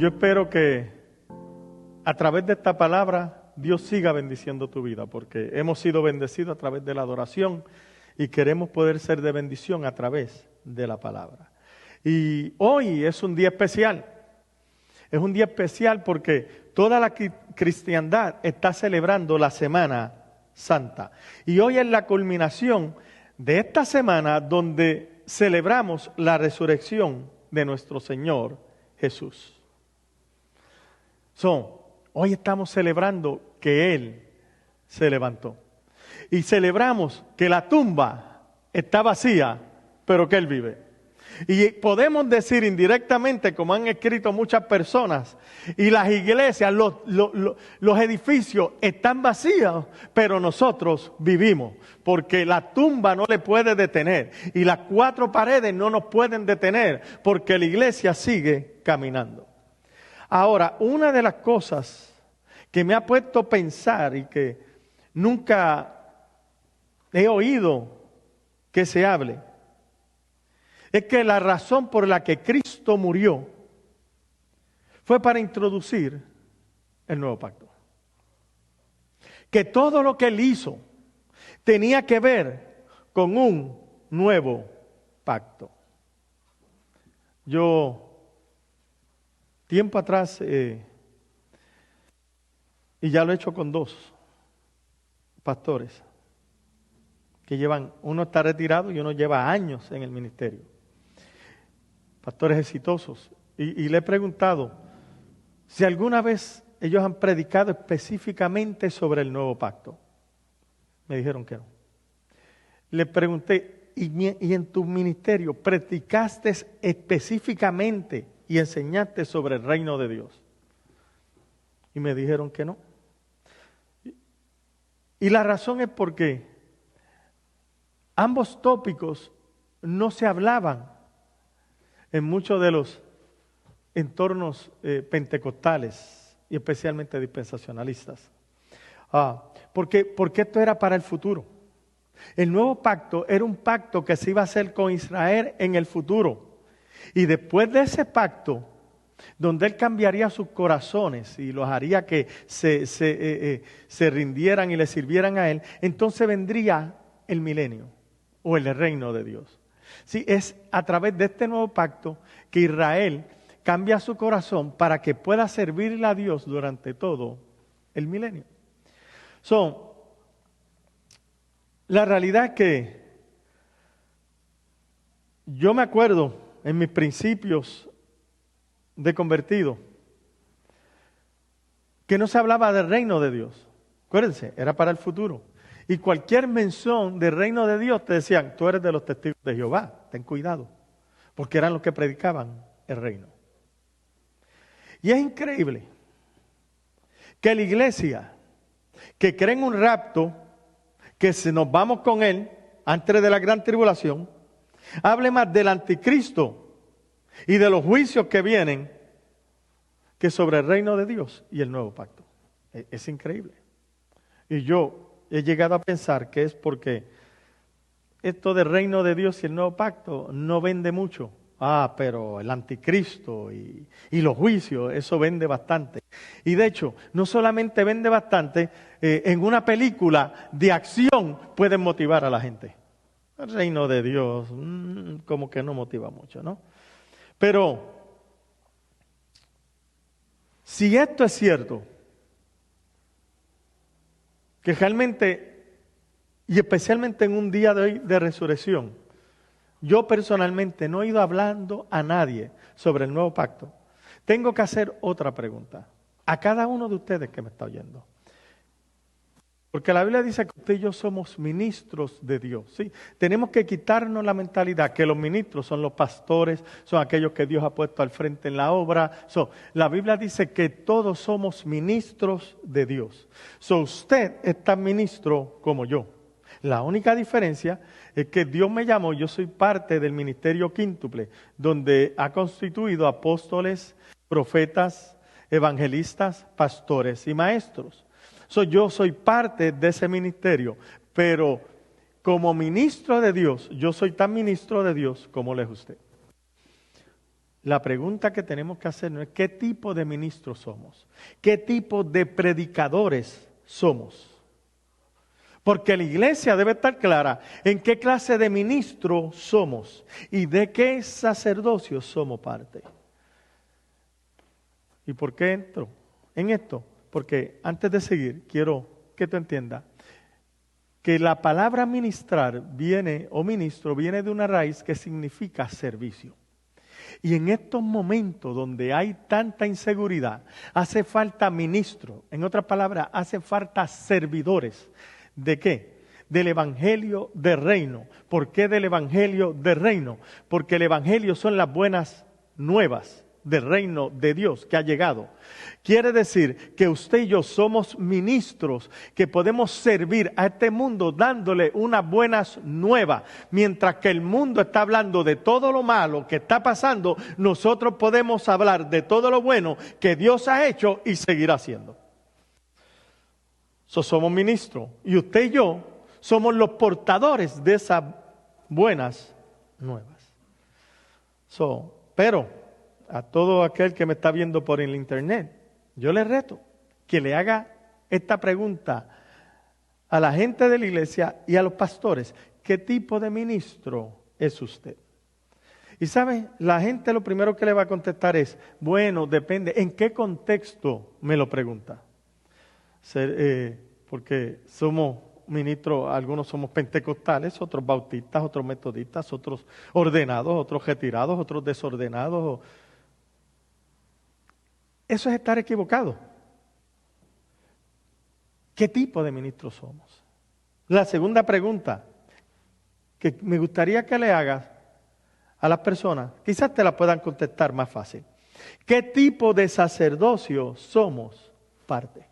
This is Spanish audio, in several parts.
Yo espero que a través de esta palabra Dios siga bendiciendo tu vida, porque hemos sido bendecidos a través de la adoración y queremos poder ser de bendición a través de la palabra. Y hoy es un día especial. Es un día especial porque toda la cristiandad está celebrando la Semana Santa. Y hoy es la culminación de esta semana donde celebramos la resurrección de nuestro Señor Jesús. Hoy estamos celebrando que Él se levantó. Y celebramos que la tumba está vacía, pero que Él vive. Y podemos decir indirectamente, como han escrito muchas personas, y las iglesias, los edificios están vacíos, pero nosotros vivimos, porque la tumba no le puede detener, y las cuatro paredes no nos pueden detener, porque la iglesia sigue caminando. Ahora, una de las cosas que me ha puesto a pensar y que nunca he oído que se hable, es que la razón por la que Cristo murió fue para introducir el nuevo pacto. Que todo lo que Él hizo tenía que ver con un nuevo pacto. Yo, tiempo atrás, y ya lo he hecho con dos pastores, que uno está retirado y uno lleva años en el ministerio. Pastores exitosos, y le he preguntado si alguna vez ellos han predicado específicamente sobre el nuevo pacto. Me dijeron que no. Le pregunté, ¿y en tu ministerio predicaste específicamente y enseñaste sobre el reino de Dios? Y me dijeron que no. Y la razón es porque ambos tópicos no se hablaban en muchos de los entornos pentecostales y especialmente dispensacionalistas. Porque esto era para el futuro. El nuevo pacto era un pacto que se iba a hacer con Israel en el futuro. Y después de ese pacto, donde Él cambiaría sus corazones y los haría que se rindieran y le sirvieran a Él, entonces vendría el milenio o el reino de Dios. Sí, es a través de este nuevo pacto que Israel cambia su corazón para que pueda servirle a Dios durante todo el milenio. La realidad es que yo me acuerdo en mis principios de convertido que no se hablaba del reino de Dios. Acuérdense, era para el futuro. Y cualquier mención del reino de Dios te decían, tú eres de los testigos de Jehová, ten cuidado, porque eran los que predicaban el reino. Y es increíble que la iglesia, que cree en un rapto, que si nos vamos con Él antes de la gran tribulación, hable más del anticristo y de los juicios que vienen que sobre el reino de Dios y el nuevo pacto. Es increíble. Y yo he llegado a pensar que es porque esto del reino de Dios y el nuevo pacto no vende mucho. Pero el anticristo y los juicios, eso vende bastante. Y de hecho, no solamente vende bastante, en una película de acción pueden motivar a la gente. El reino de Dios, como que no motiva mucho, ¿no? Pero, si esto es cierto, que realmente, y especialmente en un día de hoy de resurrección, yo personalmente no he ido hablando a nadie sobre el nuevo pacto. Tengo que hacer otra pregunta a cada uno de ustedes que me está oyendo. Porque la Biblia dice que usted y yo somos ministros de Dios, ¿sí? Tenemos que quitarnos la mentalidad que los ministros son los pastores, son aquellos que Dios ha puesto al frente en la obra. La Biblia dice que todos somos ministros de Dios. Usted es tan ministro como yo. La única diferencia es que Dios me llamó, yo soy parte del ministerio quíntuple, donde ha constituido apóstoles, profetas, evangelistas, pastores y maestros. Yo soy parte de ese ministerio, pero como ministro de Dios, yo soy tan ministro de Dios como lo es usted. La pregunta que tenemos que hacernos es ¿qué tipo de ministros somos? ¿Qué tipo de predicadores somos? Porque la iglesia debe estar clara en qué clase de ministro somos y de qué sacerdocio somos parte. ¿Y por qué entro en esto? Porque antes de seguir, quiero que tú entiendas que la palabra ministrar viene, o ministro, viene de una raíz que significa servicio. Y en estos momentos donde hay tanta inseguridad, hace falta ministro. En otras palabras, hace falta servidores. ¿De qué? Del evangelio del reino. ¿Por qué del evangelio del reino? Porque el evangelio son las buenas nuevas del reino de Dios que ha llegado. Quiere decir que usted y yo somos ministros que podemos servir a este mundo dándole unas buenas nuevas. Mientras que el mundo está hablando de todo lo malo que está pasando, nosotros podemos hablar de todo lo bueno que Dios ha hecho y seguir haciendo. Somos ministros y usted y yo somos los portadores de esas buenas nuevas. Pero a todo aquel que me está viendo por el internet, yo le reto que le haga esta pregunta a la gente de la iglesia y a los pastores. ¿Qué tipo de ministro es usted? Y sabe, la gente lo primero que le va a contestar es, bueno, depende, ¿en qué contexto me lo pregunta? Porque somos ministros, algunos somos pentecostales, otros bautistas, otros metodistas, otros ordenados, otros retirados, otros desordenados. Eso es estar equivocado. ¿Qué tipo de ministros somos? La segunda pregunta que me gustaría que le hagas a las personas, quizás te la puedan contestar más fácil. ¿Qué tipo de sacerdocio somos parte?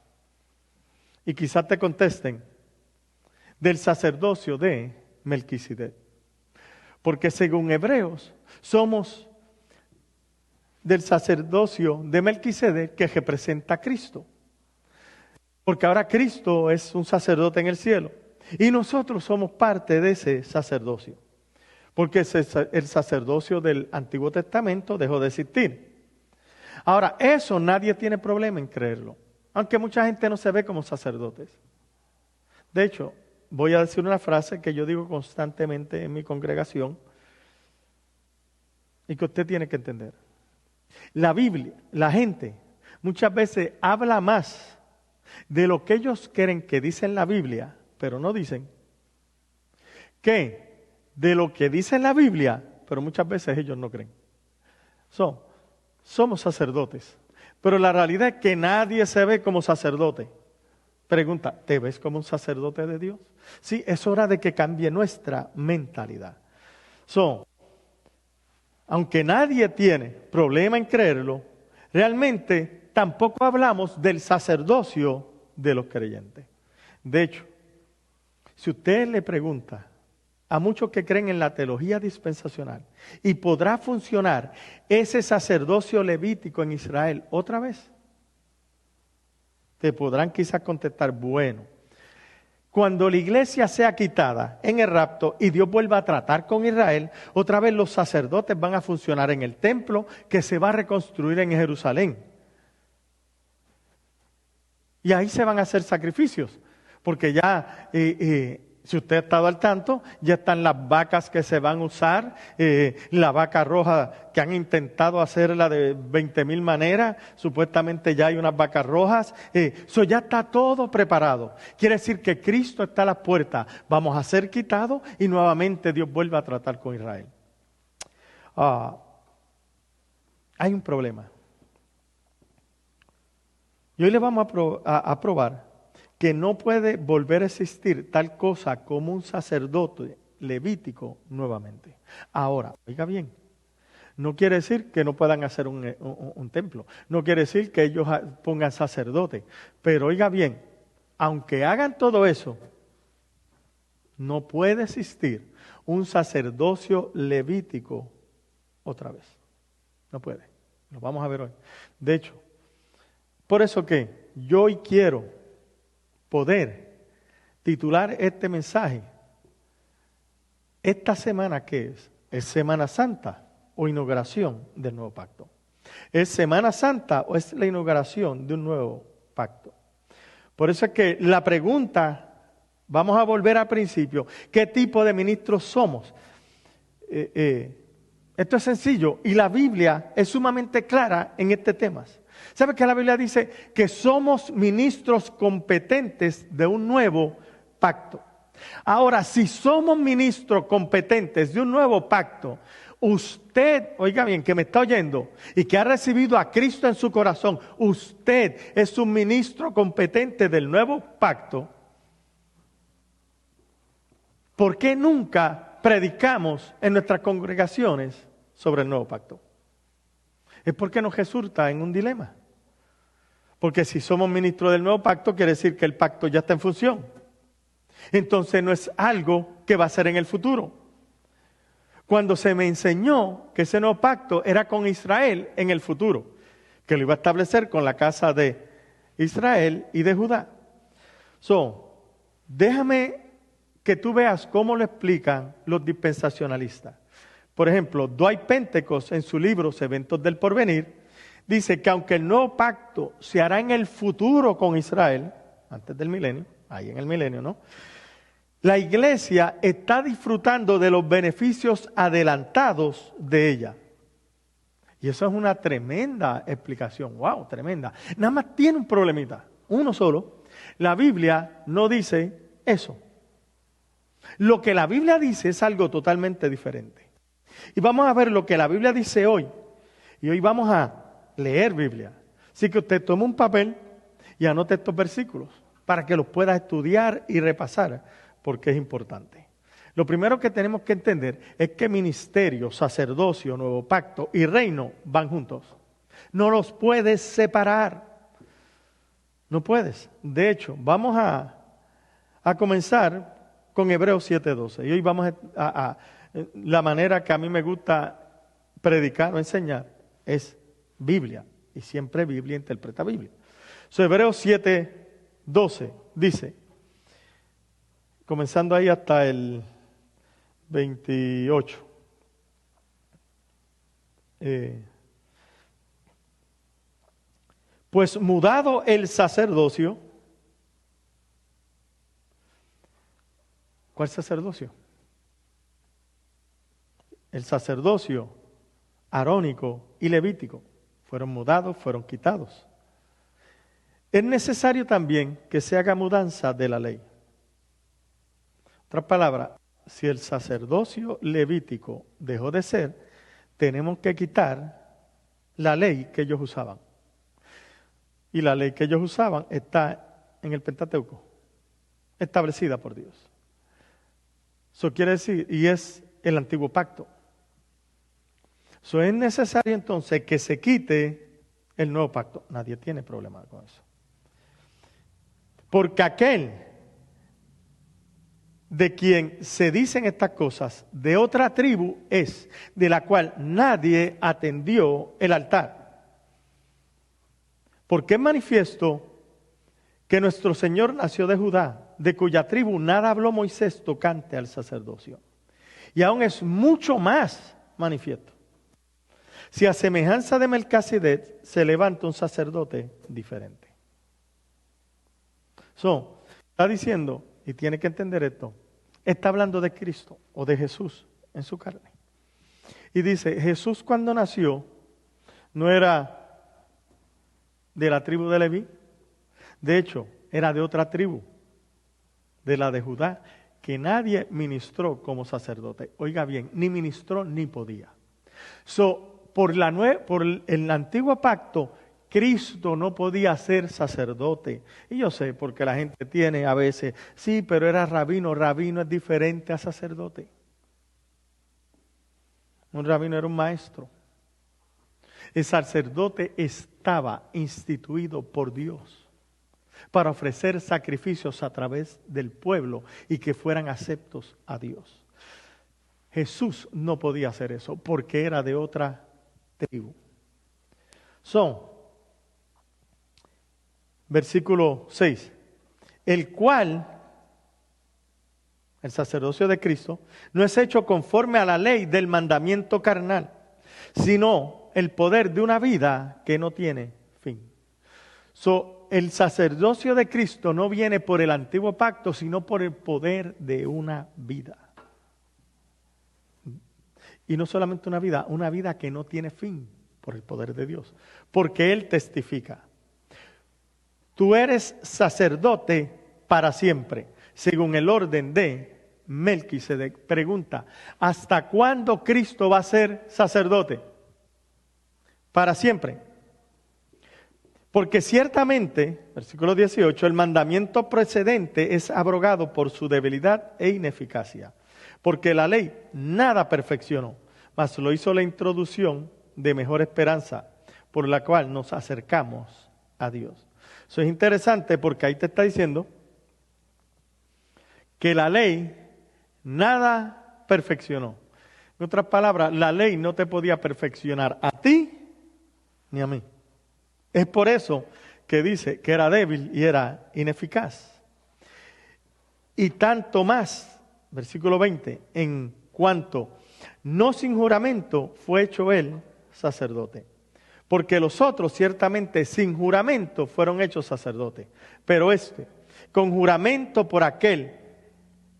Y quizás te contesten del sacerdocio de Melquisedec. Porque según Hebreos, somos del sacerdocio de Melquisedec que representa a Cristo. Porque ahora Cristo es un sacerdote en el cielo y nosotros somos parte de ese sacerdocio. Porque el sacerdocio del Antiguo Testamento dejó de existir. Ahora, eso nadie tiene problema en creerlo, aunque mucha gente no se ve como sacerdotes. De hecho, voy a decir una frase que yo digo constantemente en mi congregación y que usted tiene que entender. La Biblia, la gente, muchas veces habla más de lo que ellos creen que dice en la Biblia, pero no dicen, que de lo que dice en la Biblia, pero muchas veces ellos no creen. Somos sacerdotes, pero la realidad es que nadie se ve como sacerdote. Pregunta, ¿te ves como un sacerdote de Dios? Sí, es hora de que cambie nuestra mentalidad. Aunque nadie tiene problema en creerlo, realmente tampoco hablamos del sacerdocio de los creyentes. De hecho, si usted le pregunta a muchos que creen en la teología dispensacional, ¿y podrá funcionar ese sacerdocio levítico en Israel otra vez? Te podrán quizás contestar, bueno, cuando la iglesia sea quitada en el rapto y Dios vuelva a tratar con Israel, otra vez los sacerdotes van a funcionar en el templo que se va a reconstruir en Jerusalén. Y ahí se van a hacer sacrificios, porque ya, si usted ha estado al tanto, ya están las vacas que se van a usar, la vaca roja que han intentado hacerla de 20,000 maneras, supuestamente ya hay unas vacas rojas, eso ya está todo preparado. Quiere decir que Cristo está a las puertas, vamos a ser quitados y nuevamente Dios vuelve a tratar con Israel. Hay un problema. Y hoy le vamos a probar que no puede volver a existir tal cosa como un sacerdote levítico nuevamente. Ahora, oiga bien, no quiere decir que no puedan hacer un templo, no quiere decir que ellos pongan sacerdote, pero oiga bien, aunque hagan todo eso, no puede existir un sacerdocio levítico otra vez. No puede, lo vamos a ver hoy. De hecho, por eso que yo hoy quiero poder titular este mensaje. ¿Esta semana qué es? ¿Es Semana Santa o inauguración del nuevo pacto. ¿Es Semana Santa o es la inauguración de un nuevo pacto? Por eso es que la pregunta, vamos a volver al principio, ¿qué tipo de ministros somos? Esto es sencillo y la Biblia es sumamente clara en este tema. ¿Sabe que la Biblia dice que somos ministros competentes de un nuevo pacto? Ahora, si somos ministros competentes de un nuevo pacto, usted, oiga bien, que me está oyendo y que ha recibido a Cristo en su corazón, usted es un ministro competente del nuevo pacto. ¿Por qué nunca predicamos en nuestras congregaciones sobre el nuevo pacto? Es porque nos resulta en un dilema. Porque si somos ministros del nuevo pacto, quiere decir que el pacto ya está en función. Entonces no es algo que va a ser en el futuro. Cuando se me enseñó que ese nuevo pacto era con Israel en el futuro, que lo iba a establecer con la casa de Israel y de Judá. Déjame que tú veas cómo lo explican los dispensacionalistas. Por ejemplo, Dwight Pentecost en su libro Eventos del Porvenir dice que aunque el nuevo pacto se hará en el futuro con Israel, antes del milenio, ahí en el milenio, ¿no? La iglesia está disfrutando de los beneficios adelantados de ella. Y eso es una tremenda explicación, wow, tremenda. Nada más tiene un problemita, uno solo. La Biblia no dice eso. Lo que la Biblia dice es algo totalmente diferente. Y vamos a ver lo que la Biblia dice hoy. Y hoy vamos a leer Biblia. Así que usted tome un papel y anote estos versículos para que los pueda estudiar y repasar, porque es importante. Lo primero que tenemos que entender es que ministerio, sacerdocio, nuevo pacto y reino van juntos. No los puedes separar. No puedes. De hecho, vamos a comenzar con Hebreos 7:12. Y hoy vamos a la manera que a mí me gusta predicar o enseñar es Biblia. Y siempre Biblia interpreta Biblia. Hebreos 7:12 dice, comenzando ahí hasta el 28. Pues mudado el sacerdocio. ¿Cuál sacerdocio? El sacerdocio arónico y levítico fueron mudados, fueron quitados. Es necesario también que se haga mudanza de la ley. Otra palabra, si el sacerdocio levítico dejó de ser, tenemos que quitar la ley que ellos usaban. Y la ley que ellos usaban está en el Pentateuco, establecida por Dios. Eso quiere decir, y es el antiguo pacto. Eso es necesario entonces que se quite el nuevo pacto. Nadie tiene problema con eso. Porque aquel de quien se dicen estas cosas de otra tribu es, de la cual nadie atendió el altar. Porque es manifiesto que nuestro Señor nació de Judá, de cuya tribu nada habló Moisés tocante al sacerdocio. Y aún es mucho más manifiesto. Si a semejanza de Melquisedec se levanta un sacerdote diferente. Está diciendo, y tiene que entender esto, está hablando de Cristo o de Jesús en su carne. Y dice, Jesús cuando nació no era de la tribu de Leví, de hecho era de otra tribu, de la de Judá, que nadie ministró como sacerdote. Oiga bien, ni ministró ni podía. Por el antiguo pacto, Cristo no podía ser sacerdote. Y yo sé, porque la gente tiene a veces, sí, pero era rabino. Rabino es diferente a sacerdote. Un rabino era un maestro. El sacerdote estaba instituido por Dios para ofrecer sacrificios a través del pueblo y que fueran aceptos a Dios. Jesús no podía hacer eso porque era de otra tribu. Versículo 6. El cual, el sacerdocio de Cristo, no es hecho conforme a la ley del mandamiento carnal, sino el poder de una vida que no tiene fin. El sacerdocio de Cristo no viene por el antiguo pacto, sino por el poder de una vida. Y no solamente una vida que no tiene fin por el poder de Dios. Porque Él testifica. Tú eres sacerdote para siempre, según el orden de Melquisedec. Pregunta, ¿hasta cuándo Cristo va a ser sacerdote? Para siempre. Porque ciertamente, versículo 18, el mandamiento precedente es abrogado por su debilidad e ineficacia. Porque la ley nada perfeccionó, mas lo hizo la introducción de mejor esperanza, por la cual nos acercamos a Dios. Eso es interesante porque ahí te está diciendo que la ley nada perfeccionó. En otras palabras, la ley no te podía perfeccionar a ti ni a mí. Es por eso que dice que era débil y era ineficaz. Y tanto más, versículo 20, en cuanto no sin juramento fue hecho él sacerdote. Porque los otros ciertamente sin juramento fueron hechos sacerdotes. Pero con juramento por aquel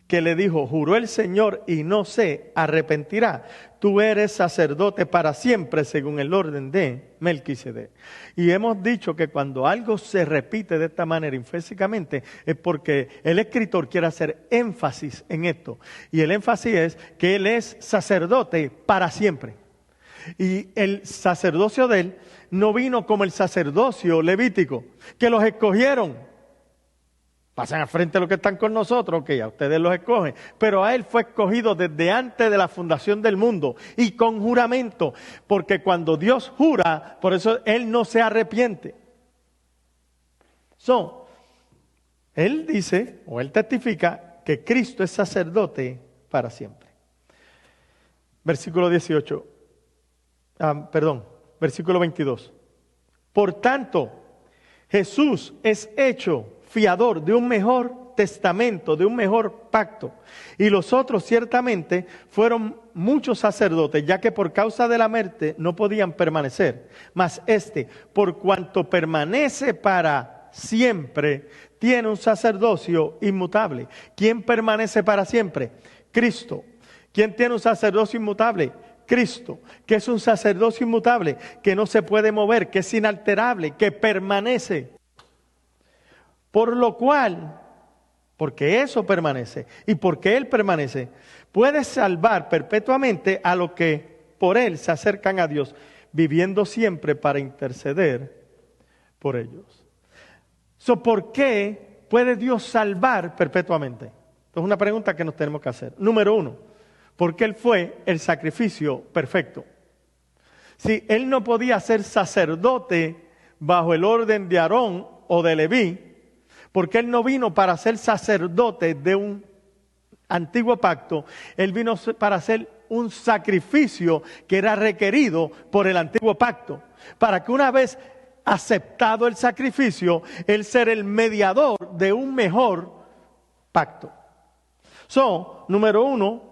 que le dijo, juró el Señor y no se arrepentirá. Tú eres sacerdote para siempre según el orden de Melquisedec. Y hemos dicho que cuando algo se repite de esta manera enfáticamente es porque el escritor quiere hacer énfasis en esto. Y el énfasis es que Él es sacerdote para siempre. Y el sacerdocio de Él no vino como el sacerdocio levítico, que los escogieron. Pasan al frente de los que están con nosotros, que ya ustedes los escogen. Pero a Él fue escogido desde antes de la fundación del mundo y con juramento. Porque cuando Dios jura, por eso Él no se arrepiente. Él dice, o Él testifica, que Cristo es sacerdote para siempre. Versículo 18. Versículo 22. Por tanto, Jesús es hecho fiador de un mejor testamento, de un mejor pacto. Y los otros ciertamente fueron muchos sacerdotes, ya que por causa de la muerte no podían permanecer. Mas por cuanto permanece para siempre, tiene un sacerdocio inmutable. ¿Quién permanece para siempre? Cristo. ¿Quién tiene un sacerdocio inmutable? Cristo, que es un sacerdocio inmutable, que no se puede mover, que es inalterable, que permanece. Por lo cual, porque eso permanece y porque Él permanece, puede salvar perpetuamente a los que por Él se acercan a Dios, viviendo siempre para interceder por ellos. ¿Por qué puede Dios salvar perpetuamente? Esto es una pregunta que nos tenemos que hacer. Número 1. Porque Él fue el sacrificio perfecto. Si Él no podía ser sacerdote bajo el orden de Aarón o de Leví, porque Él no vino para ser sacerdote de un antiguo pacto, Él vino para hacer un sacrificio que era requerido por el antiguo pacto, para que una vez aceptado el sacrificio, Él ser el mediador de un mejor pacto. Número 1,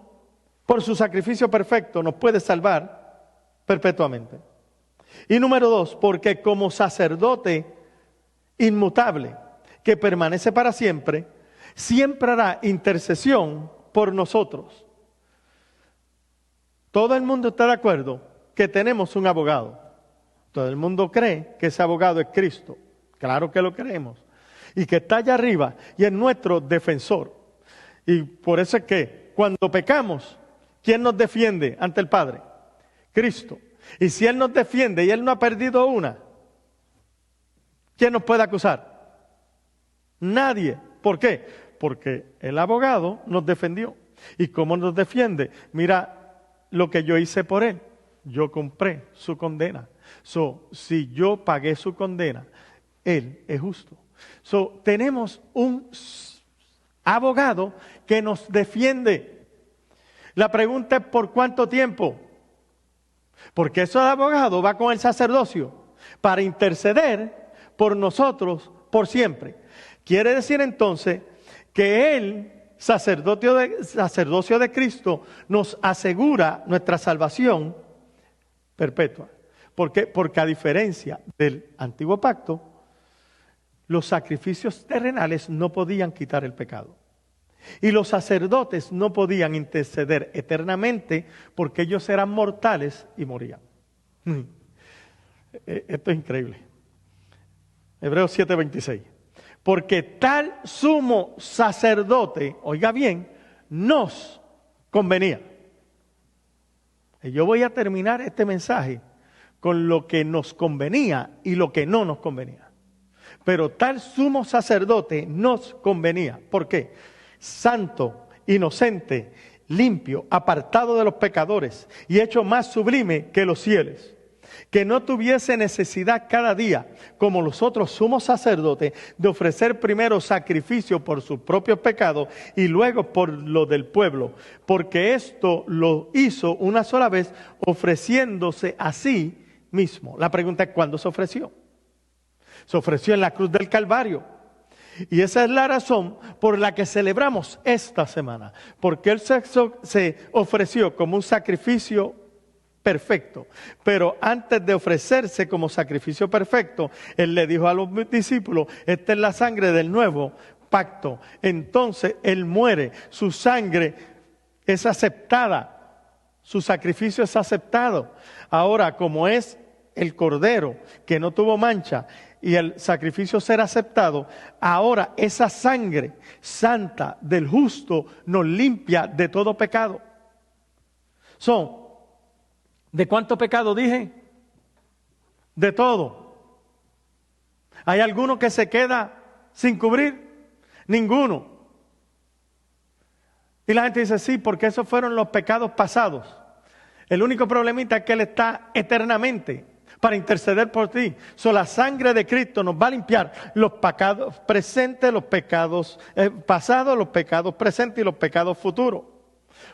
por su sacrificio perfecto nos puede salvar perpetuamente. Y número 2, porque como sacerdote inmutable, que permanece para siempre, siempre hará intercesión por nosotros. Todo el mundo está de acuerdo que tenemos un abogado. Todo el mundo cree que ese abogado es Cristo. Claro que lo creemos. Y que está allá arriba y es nuestro defensor. Y por eso es que cuando pecamos, ¿quién nos defiende ante el Padre? Cristo. Y si Él nos defiende y Él no ha perdido una, ¿quién nos puede acusar? Nadie. ¿Por qué? Porque el abogado nos defendió. ¿Y cómo nos defiende? Mira lo que yo hice por Él. Yo compré su condena. Si yo pagué su condena, Él es justo. Tenemos un abogado que nos defiende. La pregunta es ¿por cuánto tiempo? Porque ese abogado va con el sacerdocio para interceder por nosotros por siempre. Quiere decir entonces que el sacerdocio de Cristo nos asegura nuestra salvación perpetua. ¿Por qué? Porque a diferencia del antiguo pacto, los sacrificios terrenales no podían quitar el pecado. Y los sacerdotes no podían interceder eternamente porque ellos eran mortales y morían. Esto es increíble. Hebreos 7:26. Porque tal sumo sacerdote, oiga bien, nos convenía. Y yo voy a terminar este mensaje con lo que nos convenía y lo que no nos convenía. Pero tal sumo sacerdote nos convenía. ¿Por qué? Santo, inocente, limpio, apartado de los pecadores y hecho más sublime que los cielos, que no tuviese necesidad cada día, como los otros sumos sacerdotes, de ofrecer primero sacrificio por sus propios pecados y luego por lo del pueblo, porque esto lo hizo una sola vez, ofreciéndose a sí mismo. La pregunta es, ¿cuándo se ofreció? Se ofreció en la cruz del Calvario. Y esa es la razón por la que celebramos esta semana, porque Él se ofreció como un sacrificio perfecto, pero antes de ofrecerse como sacrificio perfecto, Él le dijo a los discípulos, esta es la sangre del nuevo pacto. Entonces Él muere, su sangre es aceptada, su sacrificio es aceptado. Ahora, como es el cordero que no tuvo mancha y el sacrificio será aceptado, ahora esa sangre santa del justo nos limpia de todo pecado. ¿De cuánto pecado dije? De todo. ¿Hay alguno que se queda sin cubrir? Ninguno. Y la gente dice, sí, porque esos fueron los pecados pasados. El único problemita es que Él está eternamente para interceder por ti. La sangre de Cristo nos va a limpiar los pecados presentes, los pecados pasados, los pecados presentes y los pecados futuros.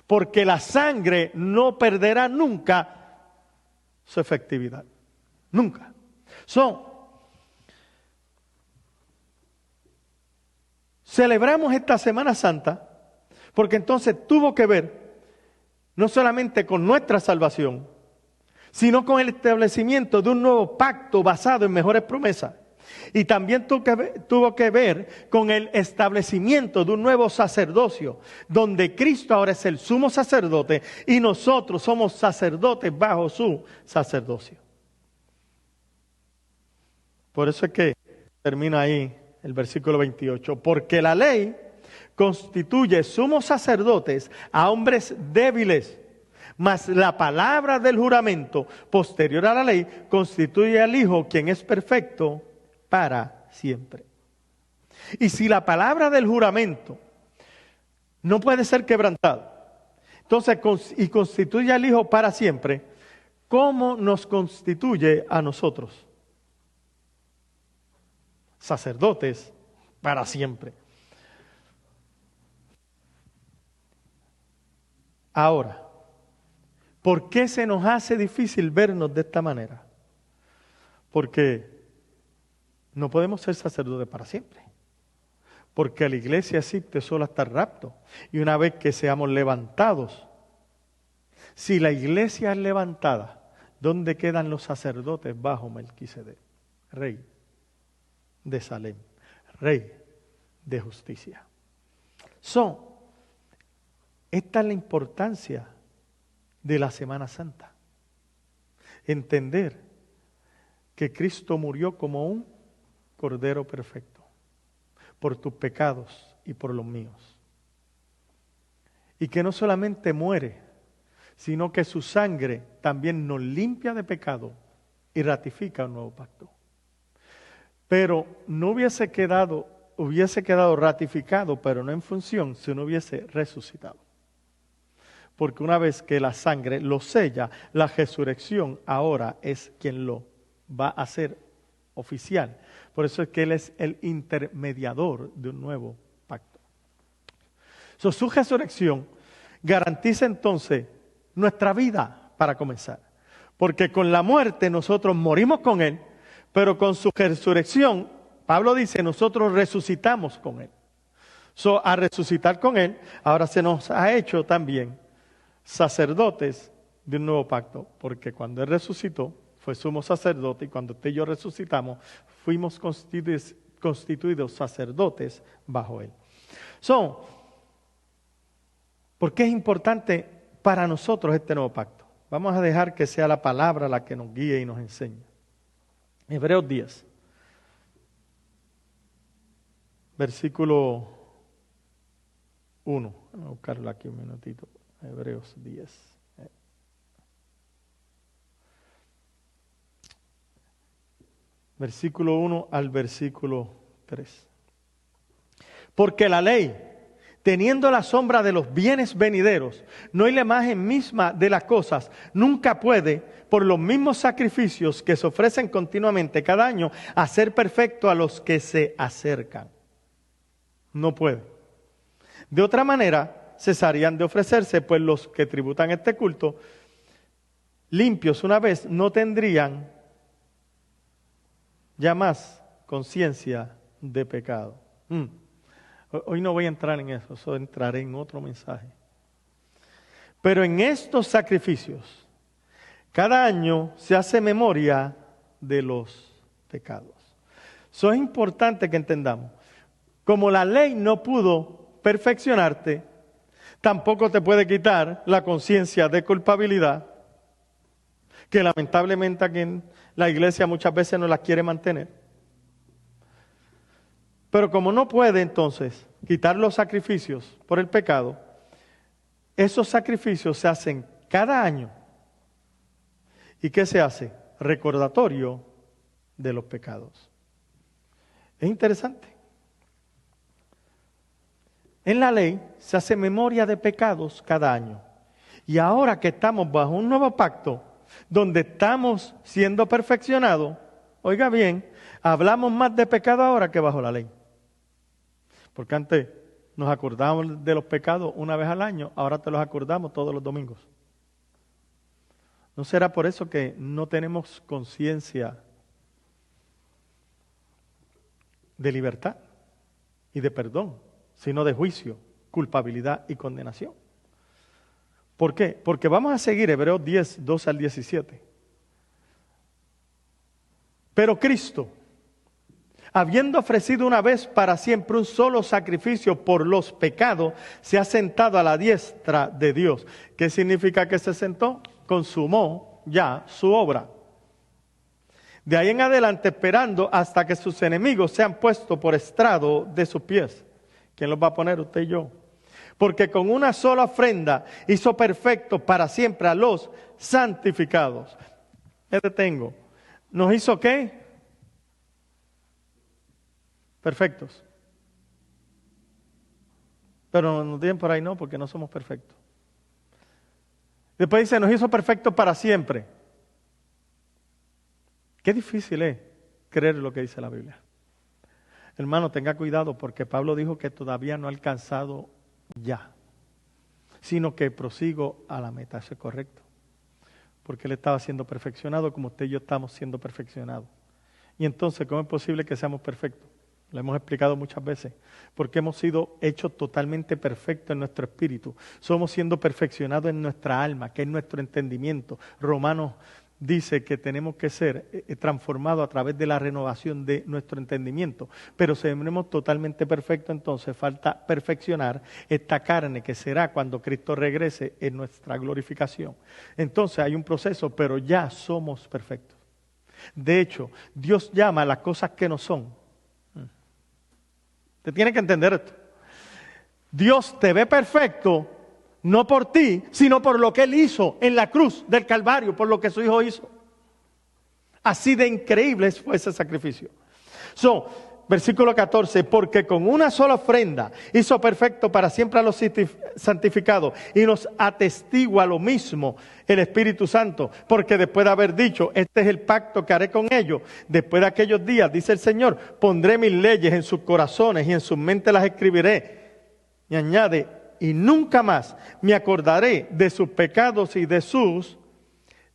Porque la sangre no perderá nunca su efectividad. Nunca. Celebramos esta Semana Santa porque entonces tuvo que ver no solamente con nuestra salvación, sino con el establecimiento de un nuevo pacto basado en mejores promesas. Y también tuvo que ver con el establecimiento de un nuevo sacerdocio, donde Cristo ahora es el sumo sacerdote y nosotros somos sacerdotes bajo su sacerdocio. Por eso es que termina ahí el versículo 28. Porque la ley constituye sumos sacerdotes a hombres débiles, mas la palabra del juramento posterior a la ley constituye al Hijo, quien es perfecto para siempre. Y si la palabra del juramento no puede ser quebrantada, entonces y constituye al Hijo para siempre, ¿cómo nos constituye a nosotros? Sacerdotes para siempre. Ahora, ¿por qué se nos hace difícil vernos de esta manera? Porque no podemos ser sacerdotes para siempre. Porque la iglesia existe solo hasta el rapto. Y una vez que seamos levantados, si la iglesia es levantada, ¿dónde quedan los sacerdotes bajo Melquisedec? Rey de Salem, rey de justicia. Esta es la importancia de la Semana Santa. Entender que Cristo murió como un Cordero perfecto por tus pecados y por los míos. Y que no solamente muere, sino que su sangre también nos limpia de pecado y ratifica un nuevo pacto. Pero no hubiese quedado ratificado, pero no en función, si no hubiese resucitado. Porque una vez que la sangre lo sella, la resurrección ahora es quien lo va a hacer oficial. Por eso es que Él es el intermediador de un nuevo pacto. Su resurrección garantiza entonces nuestra vida para comenzar. Porque con la muerte nosotros morimos con Él, pero con su resurrección, Pablo dice, nosotros resucitamos con Él. A resucitar con Él, ahora se nos ha hecho también sacerdotes de un nuevo pacto, porque cuando Él resucitó, fue sumo sacerdote, y cuando usted y yo resucitamos, fuimos constituidos sacerdotes bajo Él. ¿Por qué es importante para nosotros este nuevo pacto? Vamos a dejar que sea la palabra la que nos guíe y nos enseñe. Hebreos 10, versículo 1. Vamos a buscarlo aquí un minutito. Hebreos 10. Versículo 1 al versículo 3. Porque la ley, teniendo la sombra de los bienes venideros, no hay la imagen misma de las cosas, nunca puede, por los mismos sacrificios que se ofrecen continuamente cada año, hacer perfecto a los que se acercan. No puede. De otra manera, cesarían de ofrecerse, pues los que tributan este culto, limpios una vez, no tendrían ya más conciencia de pecado. Hoy no voy a entrar en eso entraré en otro mensaje. Pero en estos sacrificios, cada año se hace memoria de los pecados. Eso es importante que entendamos. Como la ley no pudo perfeccionarte, tampoco te puede quitar la conciencia de culpabilidad, que lamentablemente aquí en la iglesia muchas veces no la quiere mantener. Pero como no puede entonces quitar los sacrificios por el pecado, esos sacrificios se hacen cada año. ¿Y qué se hace? Recordatorio de los pecados. Es interesante. En la ley se hace memoria de pecados cada año. Y ahora que estamos bajo un nuevo pacto, donde estamos siendo perfeccionados, oiga bien, hablamos más de pecado ahora que bajo la ley. Porque antes nos acordábamos de los pecados una vez al año, ahora te los acordamos todos los domingos. ¿No será por eso que no tenemos conciencia de libertad y de perdón, sino de juicio, culpabilidad y condenación? ¿Por qué? Porque vamos a seguir Hebreos 10, 12 al 17. Pero Cristo, habiendo ofrecido una vez para siempre un solo sacrificio por los pecados, se ha sentado a la diestra de Dios. ¿Qué significa que se sentó? Consumó ya su obra. De ahí en adelante, esperando hasta que sus enemigos sean puestos por estrado de sus pies. ¿Quién los va a poner? Usted y yo. Porque con una sola ofrenda hizo perfecto para siempre a los santificados. Me detengo. ¿Nos hizo qué? Perfectos. Pero nos digan por ahí no, porque no somos perfectos. Después dice, nos hizo perfectos para siempre. Qué difícil es creer lo que dice la Biblia. Hermano, tenga cuidado porque Pablo dijo que todavía no ha alcanzado ya, sino que prosigo a la meta. Eso es correcto. Porque él estaba siendo perfeccionado como usted y yo estamos siendo perfeccionados. Y entonces, ¿cómo es posible que seamos perfectos? Lo hemos explicado muchas veces. Porque hemos sido hechos totalmente perfectos en nuestro espíritu. Somos siendo perfeccionados en nuestra alma, que es nuestro entendimiento. Romanos dice que tenemos que ser transformados a través de la renovación de nuestro entendimiento. Pero si seremos totalmente perfectos, entonces falta perfeccionar esta carne que será cuando Cristo regrese en nuestra glorificación. Entonces hay un proceso, pero ya somos perfectos. De hecho, Dios llama a las cosas que no son. Usted tiene que entender esto. Dios te ve perfecto, no por ti, sino por lo que Él hizo en la cruz del Calvario, por lo que su Hijo hizo. Así de increíble fue ese sacrificio. Versículo 14, porque con una sola ofrenda hizo perfecto para siempre a los santificados y nos atestigua lo mismo el Espíritu Santo, porque después de haber dicho, este es el pacto que haré con ellos, después de aquellos días, dice el Señor, pondré mis leyes en sus corazones y en sus mentes las escribiré. Y añade, y nunca más me acordaré de sus pecados y de sus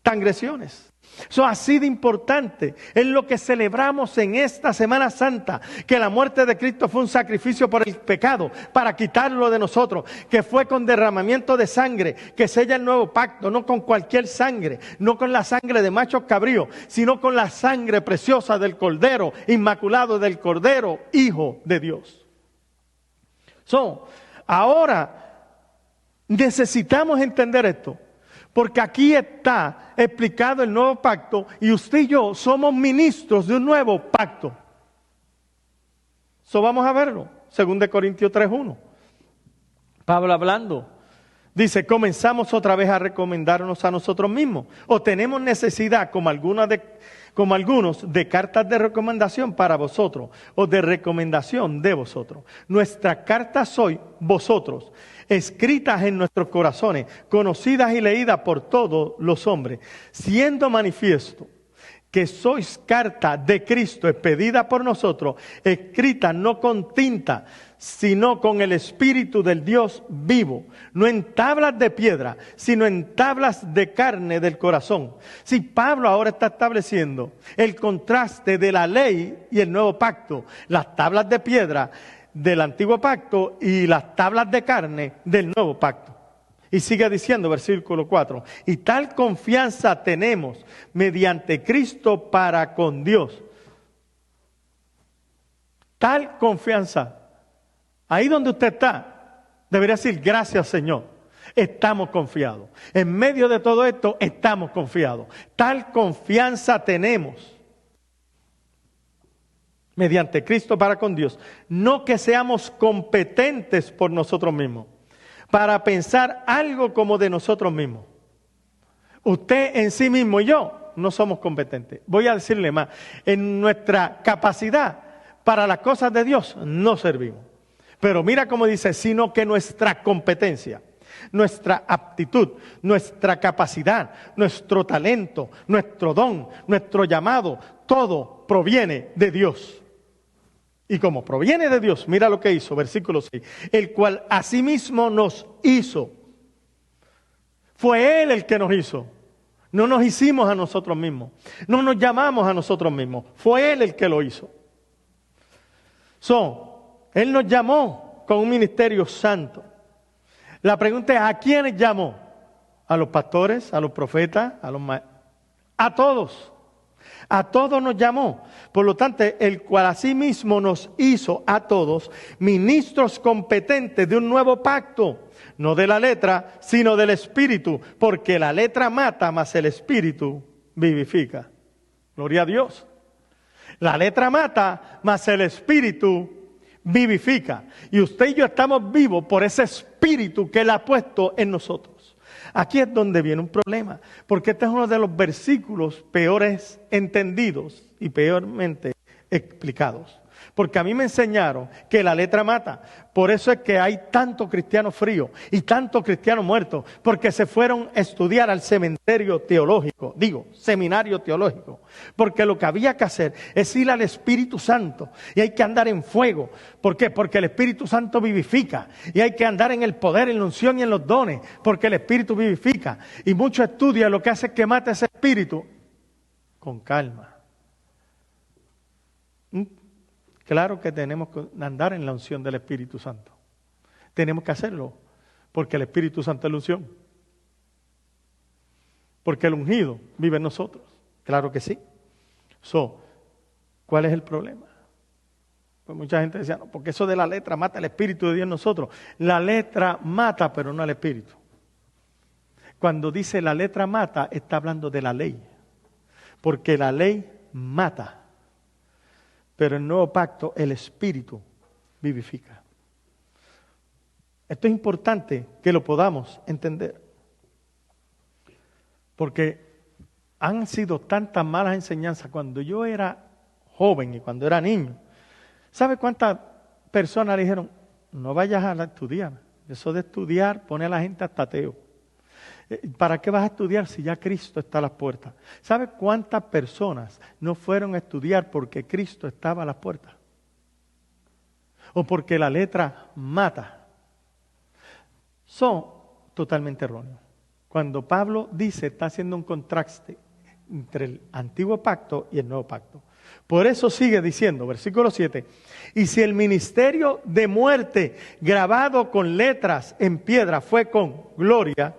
transgresiones. Eso así de importante es lo que celebramos en esta Semana Santa, que la muerte de Cristo fue un sacrificio por el pecado, para quitarlo de nosotros, que fue con derramamiento de sangre, que sella el nuevo pacto, no con cualquier sangre, no con la sangre de machos cabríos, sino con la sangre preciosa del Cordero, inmaculado del Cordero, Hijo de Dios. Ahora necesitamos entender esto. Porque aquí está explicado el nuevo pacto y usted y yo somos ministros de un nuevo pacto. Vamos a verlo. 2 Corintios 3:1. Pablo hablando. Dice, comenzamos otra vez a recomendarnos a nosotros mismos. O tenemos necesidad, como algunos, de cartas de recomendación para vosotros. O de recomendación de vosotros. Nuestra carta sois vosotros, escritas en nuestros corazones, conocidas y leídas por todos los hombres, siendo manifiesto que sois carta de Cristo, expedida por nosotros, escrita no con tinta, sino con el Espíritu del Dios vivo, no en tablas de piedra, sino en tablas de carne del corazón. Si Pablo ahora está estableciendo el contraste de la ley y el nuevo pacto, las tablas de piedra del antiguo pacto y las tablas de carne del nuevo pacto. Y sigue diciendo, versículo 4, y tal confianza tenemos mediante Cristo para con Dios. Tal confianza. Ahí donde usted está, debería decir, gracias Señor, estamos confiados. En medio de todo esto, estamos confiados. Tal confianza tenemos mediante Cristo para con Dios. No que seamos competentes por nosotros mismos, para pensar algo como de nosotros mismos. Usted en sí mismo y yo no somos competentes. Voy a decirle más, en nuestra capacidad para las cosas de Dios no servimos. Pero mira cómo dice, sino que nuestra competencia, nuestra aptitud, nuestra capacidad, nuestro talento, nuestro don, nuestro llamado, todo proviene de Dios. Y como proviene de Dios, mira lo que hizo, versículo 6, el cual asimismo nos hizo. Fue Él el que nos hizo. No nos hicimos a nosotros mismos. No nos llamamos a nosotros mismos. Fue Él el que lo hizo. Él nos llamó con un ministerio santo. La pregunta es, ¿a quiénes llamó? ¿A los pastores? ¿A los profetas? A todos. A todos nos llamó. Por lo tanto, el cual asimismo nos hizo a todos ministros competentes de un nuevo pacto. No de la letra, sino del Espíritu. Porque la letra mata, mas el Espíritu vivifica. Gloria a Dios. La letra mata, mas el Espíritu vivifica. Y usted y yo estamos vivos por ese Espíritu que Él ha puesto en nosotros. Aquí es donde viene un problema, porque este es uno de los versículos peores entendidos y peormente explicados. Porque a mí me enseñaron que la letra mata. Por eso es que hay tanto cristiano frío y tanto cristiano muerto, porque se fueron a estudiar al seminario teológico, seminario teológico. Porque lo que había que hacer es ir al Espíritu Santo y hay que andar en fuego. ¿Por qué? Porque el Espíritu Santo vivifica y hay que andar en el poder, en la unción y en los dones, porque el Espíritu vivifica. Y mucho estudia lo que hace es que mate ese Espíritu con calma. Claro que tenemos que andar en la unción del Espíritu Santo. Tenemos que hacerlo, porque el Espíritu Santo es la unción. Porque el ungido vive en nosotros. Claro que sí. ¿Cuál es el problema? Pues mucha gente decía, no, porque eso de la letra mata el Espíritu de Dios en nosotros. La letra mata, pero no al Espíritu. Cuando dice la letra mata, está hablando de la ley. Porque la ley mata. Pero el nuevo pacto, el Espíritu vivifica. Esto es importante que lo podamos entender. Porque han sido tantas malas enseñanzas cuando yo era joven y cuando era niño. ¿Sabe cuántas personas le dijeron, no vayas a estudiar? Eso de estudiar pone a la gente hasta ateo. ¿Para qué vas a estudiar si ya Cristo está a las puertas? ¿Sabe cuántas personas no fueron a estudiar porque Cristo estaba a las puertas? O porque la letra mata. Son totalmente erróneos. Cuando Pablo dice, está haciendo un contraste entre el antiguo pacto y el nuevo pacto. Por eso sigue diciendo, versículo 7, y si el ministerio de muerte grabado con letras en piedra fue con gloria,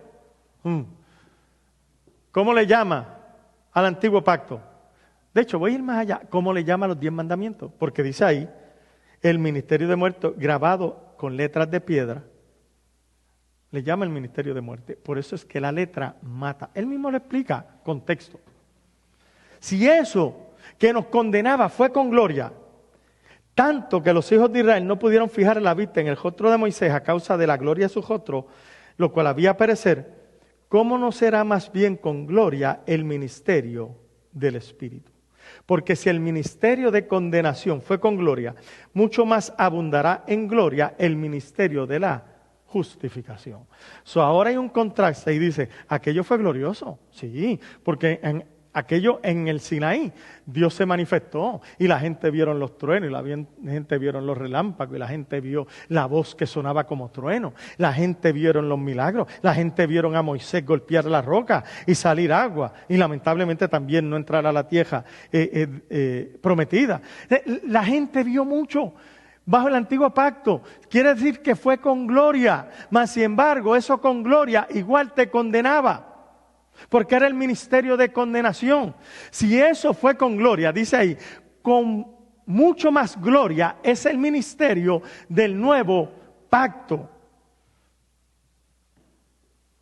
¿cómo le llama al antiguo pacto? De hecho, voy a ir más allá, ¿cómo le llama a los 10 mandamientos? Porque dice ahí, el ministerio de muerte grabado con letras de piedra, le llama el ministerio de muerte. Por eso es que la letra mata. Él mismo lo explica, contexto. Si eso que nos condenaba fue con gloria, tanto que los hijos de Israel no pudieron fijar la vista en el rostro de Moisés a causa de la gloria de su rostro, lo cual había perecer, ¿cómo no será más bien con gloria el ministerio del Espíritu? Porque si el ministerio de condenación fue con gloria, mucho más abundará en gloria el ministerio de la justificación. Ahora hay un contraste y dice, aquello fue glorioso, sí, porque aquello en el Sinaí, Dios se manifestó y la gente vieron los truenos y la gente vieron los relámpagos y la gente vio la voz que sonaba como trueno, la gente vieron los milagros, la gente vieron a Moisés golpear la roca y salir agua y lamentablemente también no entrar a la tierra prometida. La gente vio mucho bajo el antiguo pacto, quiere decir que fue con gloria, mas sin embargo eso con gloria igual te condenaba. Porque era el ministerio de condenación. Si eso fue con gloria, dice ahí, con mucho más gloria es el ministerio del nuevo pacto.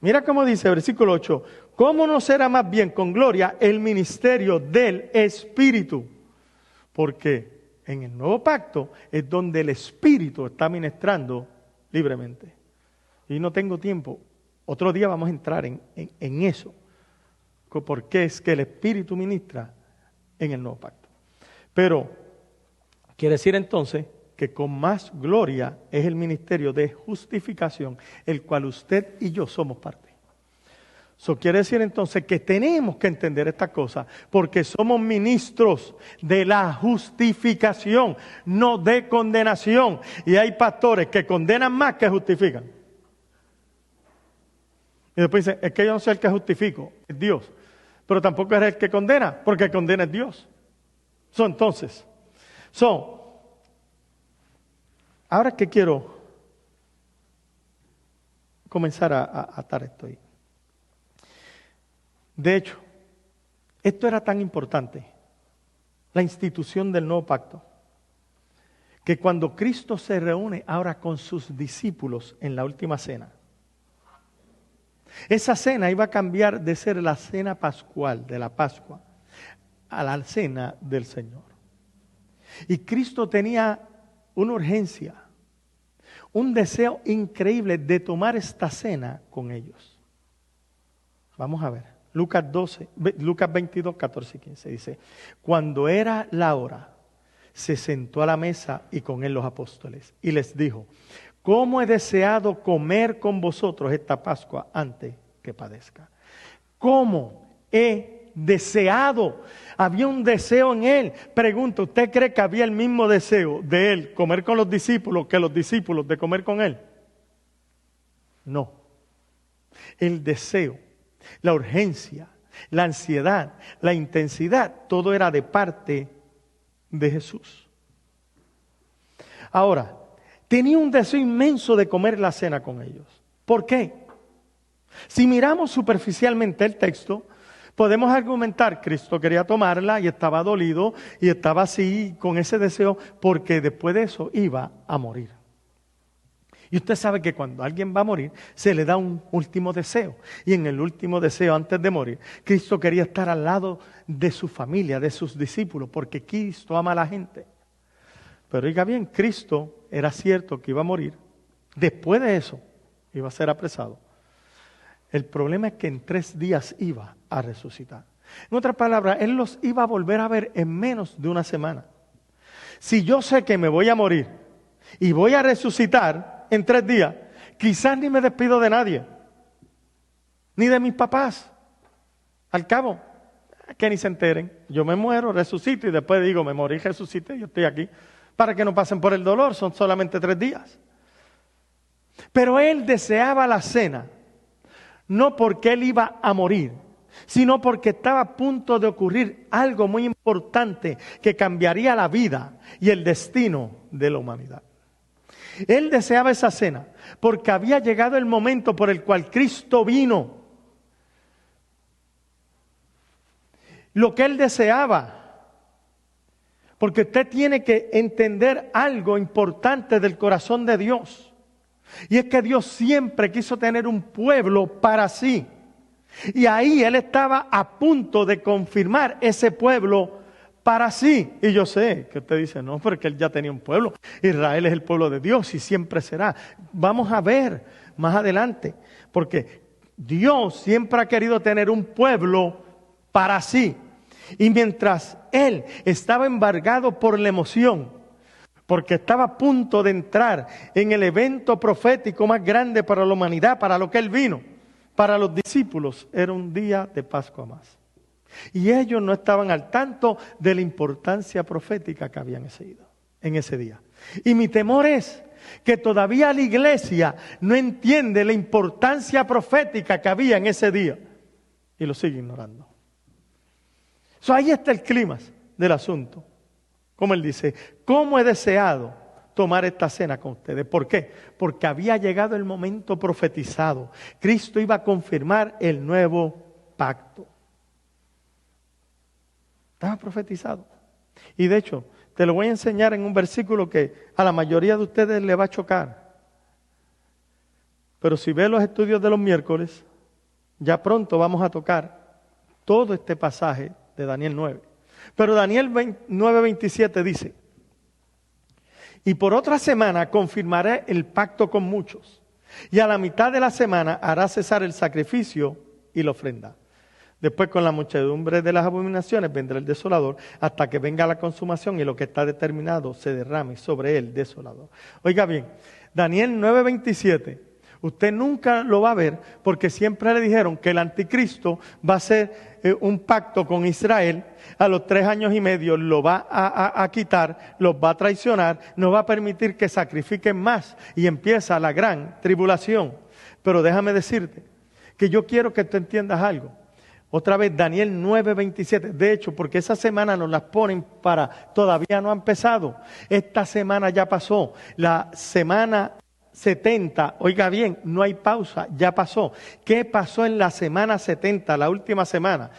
Mira cómo dice, versículo 8, ¿cómo no será más bien con gloria el ministerio del Espíritu? Porque en el nuevo pacto es donde el Espíritu está ministrando libremente. Y no tengo tiempo. Otro día vamos a entrar en eso. ¿Por qué es que el Espíritu ministra en el nuevo pacto? Pero quiere decir entonces que con más gloria es el ministerio de justificación, el cual usted y yo somos parte. Eso quiere decir entonces que tenemos que entender esta cosa, porque somos ministros de la justificación, no de condenación. Y hay pastores que condenan más que justifican. Y después dicen, es que yo no soy el que justifico, es Dios. Pero tampoco es el que condena, porque el que condena es Dios. Ahora que quiero comenzar a atar esto ahí. De hecho, esto era tan importante, la institución del nuevo pacto, que cuando Cristo se reúne ahora con sus discípulos en la última cena, esa cena iba a cambiar de ser la cena pascual, de la Pascua, a la cena del Señor. Y Cristo tenía una urgencia, un deseo increíble de tomar esta cena con ellos. Vamos a ver, Lucas 22, 14 y 15 dice, cuando era la hora, se sentó a la mesa y con él los apóstoles y les dijo, ¿cómo he deseado comer con vosotros esta Pascua antes que padezca? ¿Cómo he deseado? Había un deseo en él. Pregunto, ¿usted cree que había el mismo deseo de él comer con los discípulos que los discípulos de comer con él? No. El deseo, la urgencia, la ansiedad, la intensidad, todo era de parte de Jesús. Ahora, tenía un deseo inmenso de comer la cena con ellos. ¿Por qué? Si miramos superficialmente el texto, podemos argumentar, Cristo quería tomarla y estaba dolido y estaba así con ese deseo porque después de eso iba a morir. Y usted sabe que cuando alguien va a morir, se le da un último deseo. Y en el último deseo, antes de morir, Cristo quería estar al lado de su familia, de sus discípulos, porque Cristo ama a la gente. Pero oiga bien, Cristo era cierto que iba a morir. Después de eso, iba a ser apresado. El problema es que en 3 días iba a resucitar. En otras palabras, Él los iba a volver a ver en menos de una semana. Si yo sé que me voy a morir y voy a resucitar en 3 días, quizás ni me despido de nadie, ni de mis papás. Al cabo, que ni se enteren. Yo me muero, resucito y después digo, me morí, resucité, yo estoy aquí. Para que no pasen por el dolor, son solamente 3 días. Pero Él deseaba la cena, no porque Él iba a morir, sino porque estaba a punto de ocurrir algo muy importante que cambiaría la vida y el destino de la humanidad. Él deseaba esa cena porque había llegado el momento por el cual Cristo vino. Lo que él deseaba. Porque usted tiene que entender algo importante del corazón de Dios. Y es que Dios siempre quiso tener un pueblo para sí. Y ahí Él estaba a punto de confirmar ese pueblo para sí. Y yo sé que usted dice, no, porque Él ya tenía un pueblo. Israel es el pueblo de Dios y siempre será. Vamos a ver más adelante. Porque Dios siempre ha querido tener un pueblo para sí. Y mientras Él estaba embargado por la emoción, porque estaba a punto de entrar en el evento profético más grande para la humanidad, para lo que Él vino, para los discípulos, era un día de Pascua más. Y ellos no estaban al tanto de la importancia profética que habían en ese día. Y mi temor es que todavía la iglesia no entiende la importancia profética que había en ese día y lo sigue ignorando. Ahí está el clímax del asunto. Como él dice, ¿cómo he deseado tomar esta cena con ustedes? ¿Por qué? Porque había llegado el momento profetizado. Cristo iba a confirmar el nuevo pacto. Estaba profetizado. Y de hecho, te lo voy a enseñar en un versículo que a la mayoría de ustedes le va a chocar. Pero si ves los estudios de los miércoles, ya pronto vamos a tocar todo este pasaje de Daniel 9. Pero Daniel 9:27 dice, y por otra semana confirmaré el pacto con muchos, y a la mitad de la semana hará cesar el sacrificio y la ofrenda. Después con la muchedumbre de las abominaciones vendrá el desolador, hasta que venga la consumación y lo que está determinado se derrame sobre él desolador. Oiga bien, Daniel 9:27, usted nunca lo va a ver porque siempre le dijeron que el anticristo va a hacer un pacto con Israel, a los 3 años y medio lo va a quitar, los va a traicionar, no va a permitir que sacrifiquen más y empieza la gran tribulación. Pero déjame decirte que yo quiero que tú entiendas algo. Otra vez Daniel 9:27, de hecho porque esa semana nos las ponen todavía no ha empezado, esta semana ya pasó, la semana 70, oiga bien, no hay pausa, ya pasó. ¿Qué pasó en la semana 70, la última semana?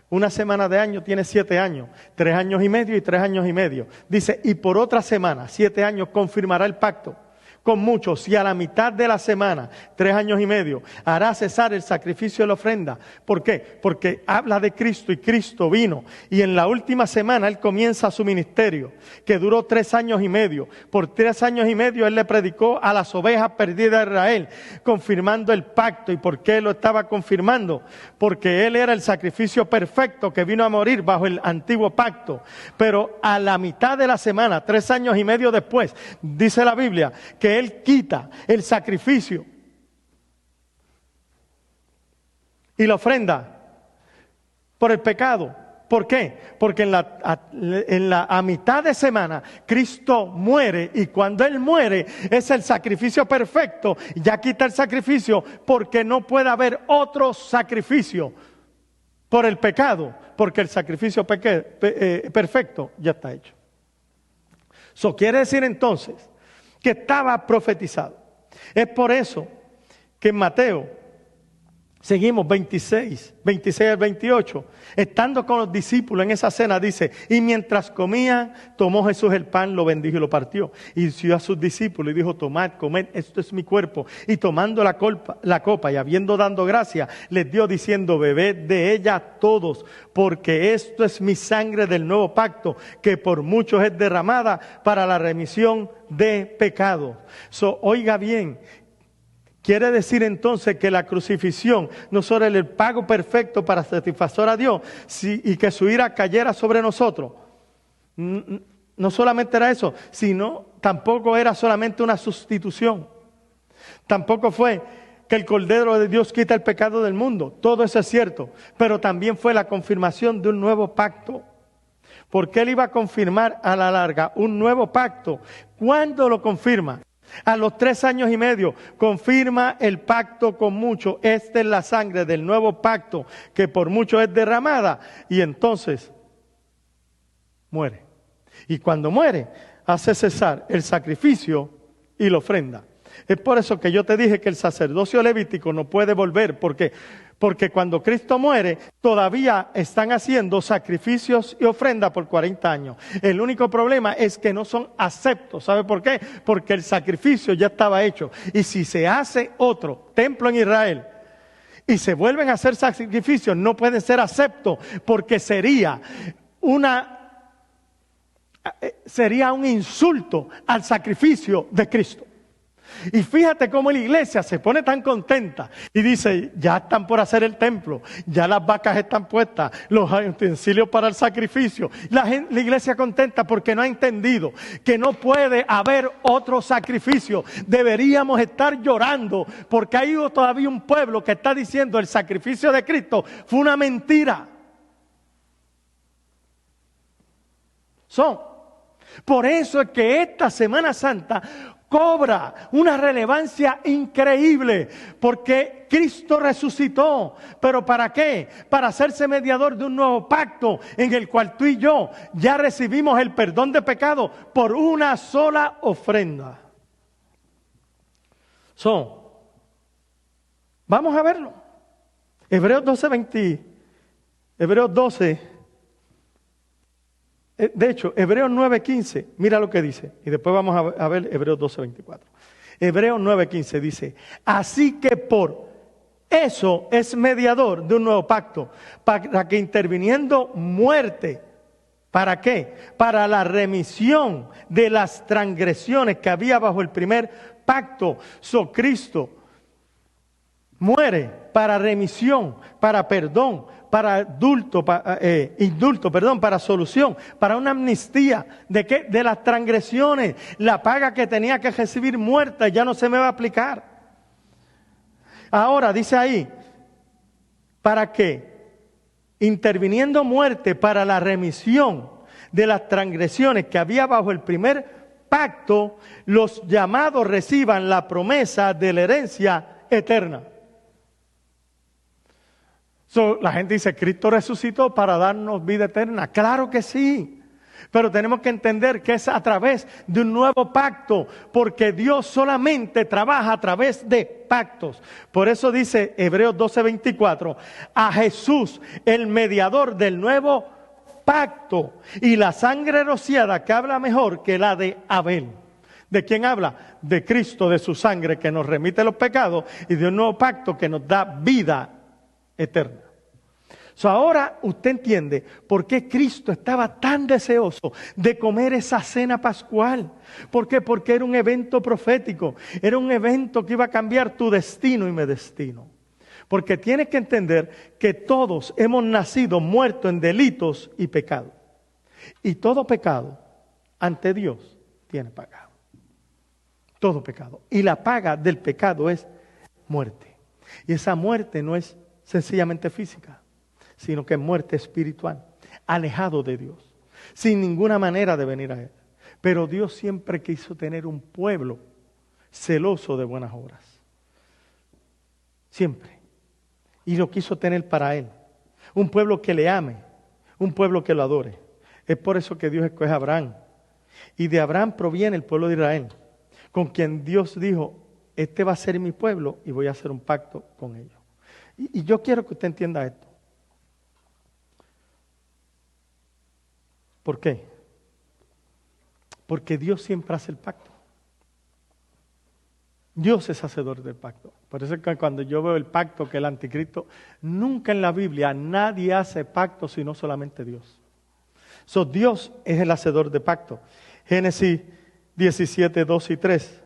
Una semana de año tiene 7 años, 3 años y medio y 3 años y medio. Dice, y por otra semana, 7 años, confirmará el pacto con muchos, y a la mitad de la semana, 3 años y medio, hará cesar el sacrificio de la ofrenda. ¿Por qué? Porque habla de Cristo y Cristo vino. Y en la última semana Él comienza su ministerio, que duró 3 años y medio. Por 3 años y medio Él le predicó a las ovejas perdidas de Israel, confirmando el pacto. ¿Y por qué lo estaba confirmando? Porque Él era el sacrificio perfecto que vino a morir bajo el antiguo pacto. Pero a la mitad de la semana, 3 años y medio después, dice la Biblia, que Él quita el sacrificio y la ofrenda por el pecado. ¿Por qué? Porque a mitad de semana Cristo muere, y cuando Él muere es el sacrificio perfecto. Ya quita el sacrificio porque no puede haber otro sacrificio por el pecado, porque el sacrificio perfecto ya está hecho. Eso quiere decir entonces que estaba profetizado. Es por eso que en Mateo, seguimos 26 al 28, estando con los discípulos en esa cena, dice, y mientras comían, tomó Jesús el pan, lo bendijo y lo partió. Y dio a sus discípulos y dijo, tomad, comed, esto es mi cuerpo. Y tomando la copa y habiendo dado gracia, les dio diciendo, bebed de ella todos, porque esto es mi sangre del nuevo pacto, que por muchos es derramada para la remisión de pecados. Oiga bien, quiere decir entonces que la crucifixión no solo era el pago perfecto para satisfacer a Dios y que su ira cayera sobre nosotros. No solamente era eso, sino tampoco era solamente una sustitución. Tampoco fue que el Cordero de Dios quita el pecado del mundo. Todo eso es cierto, pero también fue la confirmación de un nuevo pacto. Porque Él iba a confirmar a la larga un nuevo pacto. ¿Cuándo lo confirma? A los 3 años y medio confirma el pacto con muchos. Esta es la sangre del nuevo pacto que por muchos es derramada. Y entonces muere. Y cuando muere, hace cesar el sacrificio y la ofrenda. Es por eso que yo te dije que el sacerdocio levítico no puede volver, porque cuando Cristo muere, todavía están haciendo sacrificios y ofrendas por 40 años. El único problema es que no son aceptos. ¿Sabe por qué? Porque el sacrificio ya estaba hecho. Y si se hace otro templo en Israel y se vuelven a hacer sacrificios, no pueden ser aceptos, porque sería un insulto al sacrificio de Cristo. Y fíjate cómo la iglesia se pone tan contenta y dice, ya están por hacer el templo, ya las vacas están puestas, los utensilios para el sacrificio. La iglesia contenta porque no ha entendido que no puede haber otro sacrificio. Deberíamos estar llorando porque hay todavía un pueblo que está diciendo el sacrificio de Cristo fue una mentira. Por eso es que esta Semana Santa cobra una relevancia increíble, porque Cristo resucitó. ¿Pero para qué? Para hacerse mediador de un nuevo pacto en el cual tú y yo ya recibimos el perdón de pecado por una sola ofrenda. Vamos a verlo. Hebreos 9:15, mira lo que dice, y después vamos a ver Hebreos 12:24. Hebreos 9:15 dice, así que por eso es mediador de un nuevo pacto, para que interviniendo muerte, ¿para qué? Para la remisión de las transgresiones que había bajo el primer pacto. Cristo muere para remisión, para perdón, para indulto, para solución, para una amnistía. ¿De qué? De las transgresiones. La paga que tenía que recibir muerta ya no se me va a aplicar. Ahora dice ahí, ¿para qué? Interviniendo muerte para la remisión de las transgresiones que había bajo el primer pacto, los llamados reciban la promesa de la herencia eterna. La gente dice, Cristo resucitó para darnos vida eterna. Claro que sí, pero tenemos que entender que es a través de un nuevo pacto, porque Dios solamente trabaja a través de pactos. Por eso dice Hebreos 12:24, a Jesús, el mediador del nuevo pacto, y la sangre rociada que habla mejor que la de Abel. ¿De quién habla? De Cristo, de su sangre que nos remite los pecados, y de un nuevo pacto que nos da vida eterna. Ahora usted entiende por qué Cristo estaba tan deseoso de comer esa cena pascual. ¿Por qué? Porque era un evento profético, era un evento que iba a cambiar tu destino y mi destino. Porque tienes que entender que todos hemos nacido muertos en delitos y pecados. Y todo pecado ante Dios tiene paga. Todo pecado. Y la paga del pecado es muerte. Y esa muerte no es sencillamente física, sino que es muerte espiritual, alejado de Dios, sin ninguna manera de venir a Él. Pero Dios siempre quiso tener un pueblo celoso de buenas obras. Siempre. Y lo quiso tener para Él. Un pueblo que le ame, un pueblo que lo adore. Es por eso que Dios escoge a Abraham. Y de Abraham proviene el pueblo de Israel, con quien Dios dijo, este va a ser mi pueblo y voy a hacer un pacto con ellos. Y yo quiero que usted entienda esto. ¿Por qué? Porque Dios siempre hace el pacto. Dios es hacedor del pacto. Por eso es que cuando yo veo el pacto que el anticristo, nunca en la Biblia nadie hace pacto sino solamente Dios. Dios es el hacedor de pacto. Génesis 17, 2 y 3.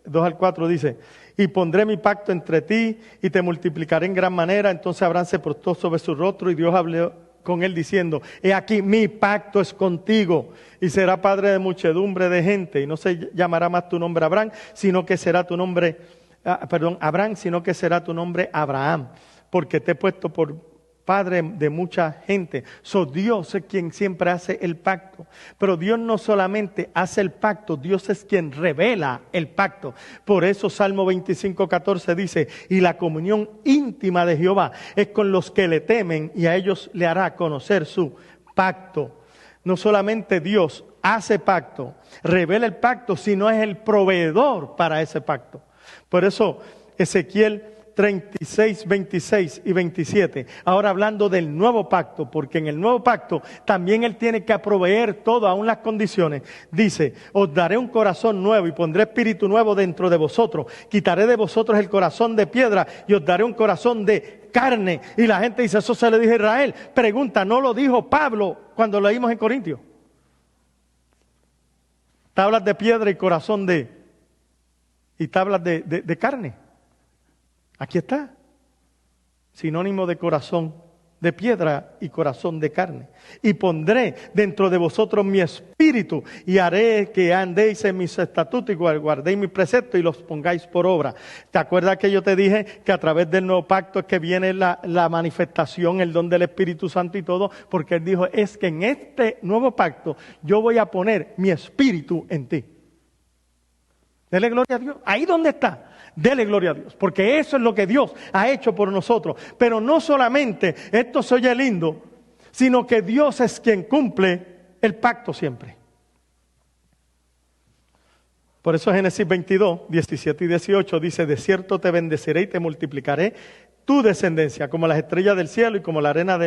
2 al 4 dice, y pondré mi pacto entre ti y te multiplicaré en gran manera. Entonces Abraham se postró sobre su rostro y Dios habló con él diciendo, he aquí mi pacto es contigo y será padre de muchedumbre de gente y no se llamará más tu nombre Abraham, sino que será tu nombre, Abraham, sino que será tu nombre Abraham, porque te he puesto por Padre de mucha gente. Dios es quien siempre hace el pacto. Pero Dios no solamente hace el pacto, Dios es quien revela el pacto. Por eso Salmo 25:14 dice, y la comunión íntima de Jehová es con los que le temen y a ellos le hará conocer su pacto. No solamente Dios hace pacto, revela el pacto, sino es el proveedor para ese pacto. Por eso Ezequiel 36, 26 y 27, ahora hablando del nuevo pacto, porque en el nuevo pacto también Él tiene que proveer todo, aún las condiciones. Dice, os daré un corazón nuevo y pondré espíritu nuevo dentro de vosotros. Quitaré de vosotros el corazón de piedra y os daré un corazón de carne. Y la gente dice, eso se le dijo a Israel. Pregunta, ¿no lo dijo Pablo cuando leímos en Corintios? Tablas de piedra y corazón y tablas de carne. Aquí está, sinónimo de corazón de piedra y corazón de carne. Y pondré dentro de vosotros mi espíritu y haré que andéis en mis estatutos y guardéis mis preceptos y los pongáis por obra. ¿Te acuerdas que yo te dije que a través del nuevo pacto es que viene la manifestación, el don del Espíritu Santo y todo? Porque Él dijo, es que en este nuevo pacto yo voy a poner mi espíritu en ti. Dele gloria a Dios. Ahí donde está. Dele gloria a Dios, porque eso es lo que Dios ha hecho por nosotros. Pero no solamente esto se oye lindo, sino que Dios es quien cumple el pacto siempre. Por eso Génesis 22, 17 y 18 dice, de cierto te bendeciré y te multiplicaré tu descendencia, como las estrellas del cielo y como la arena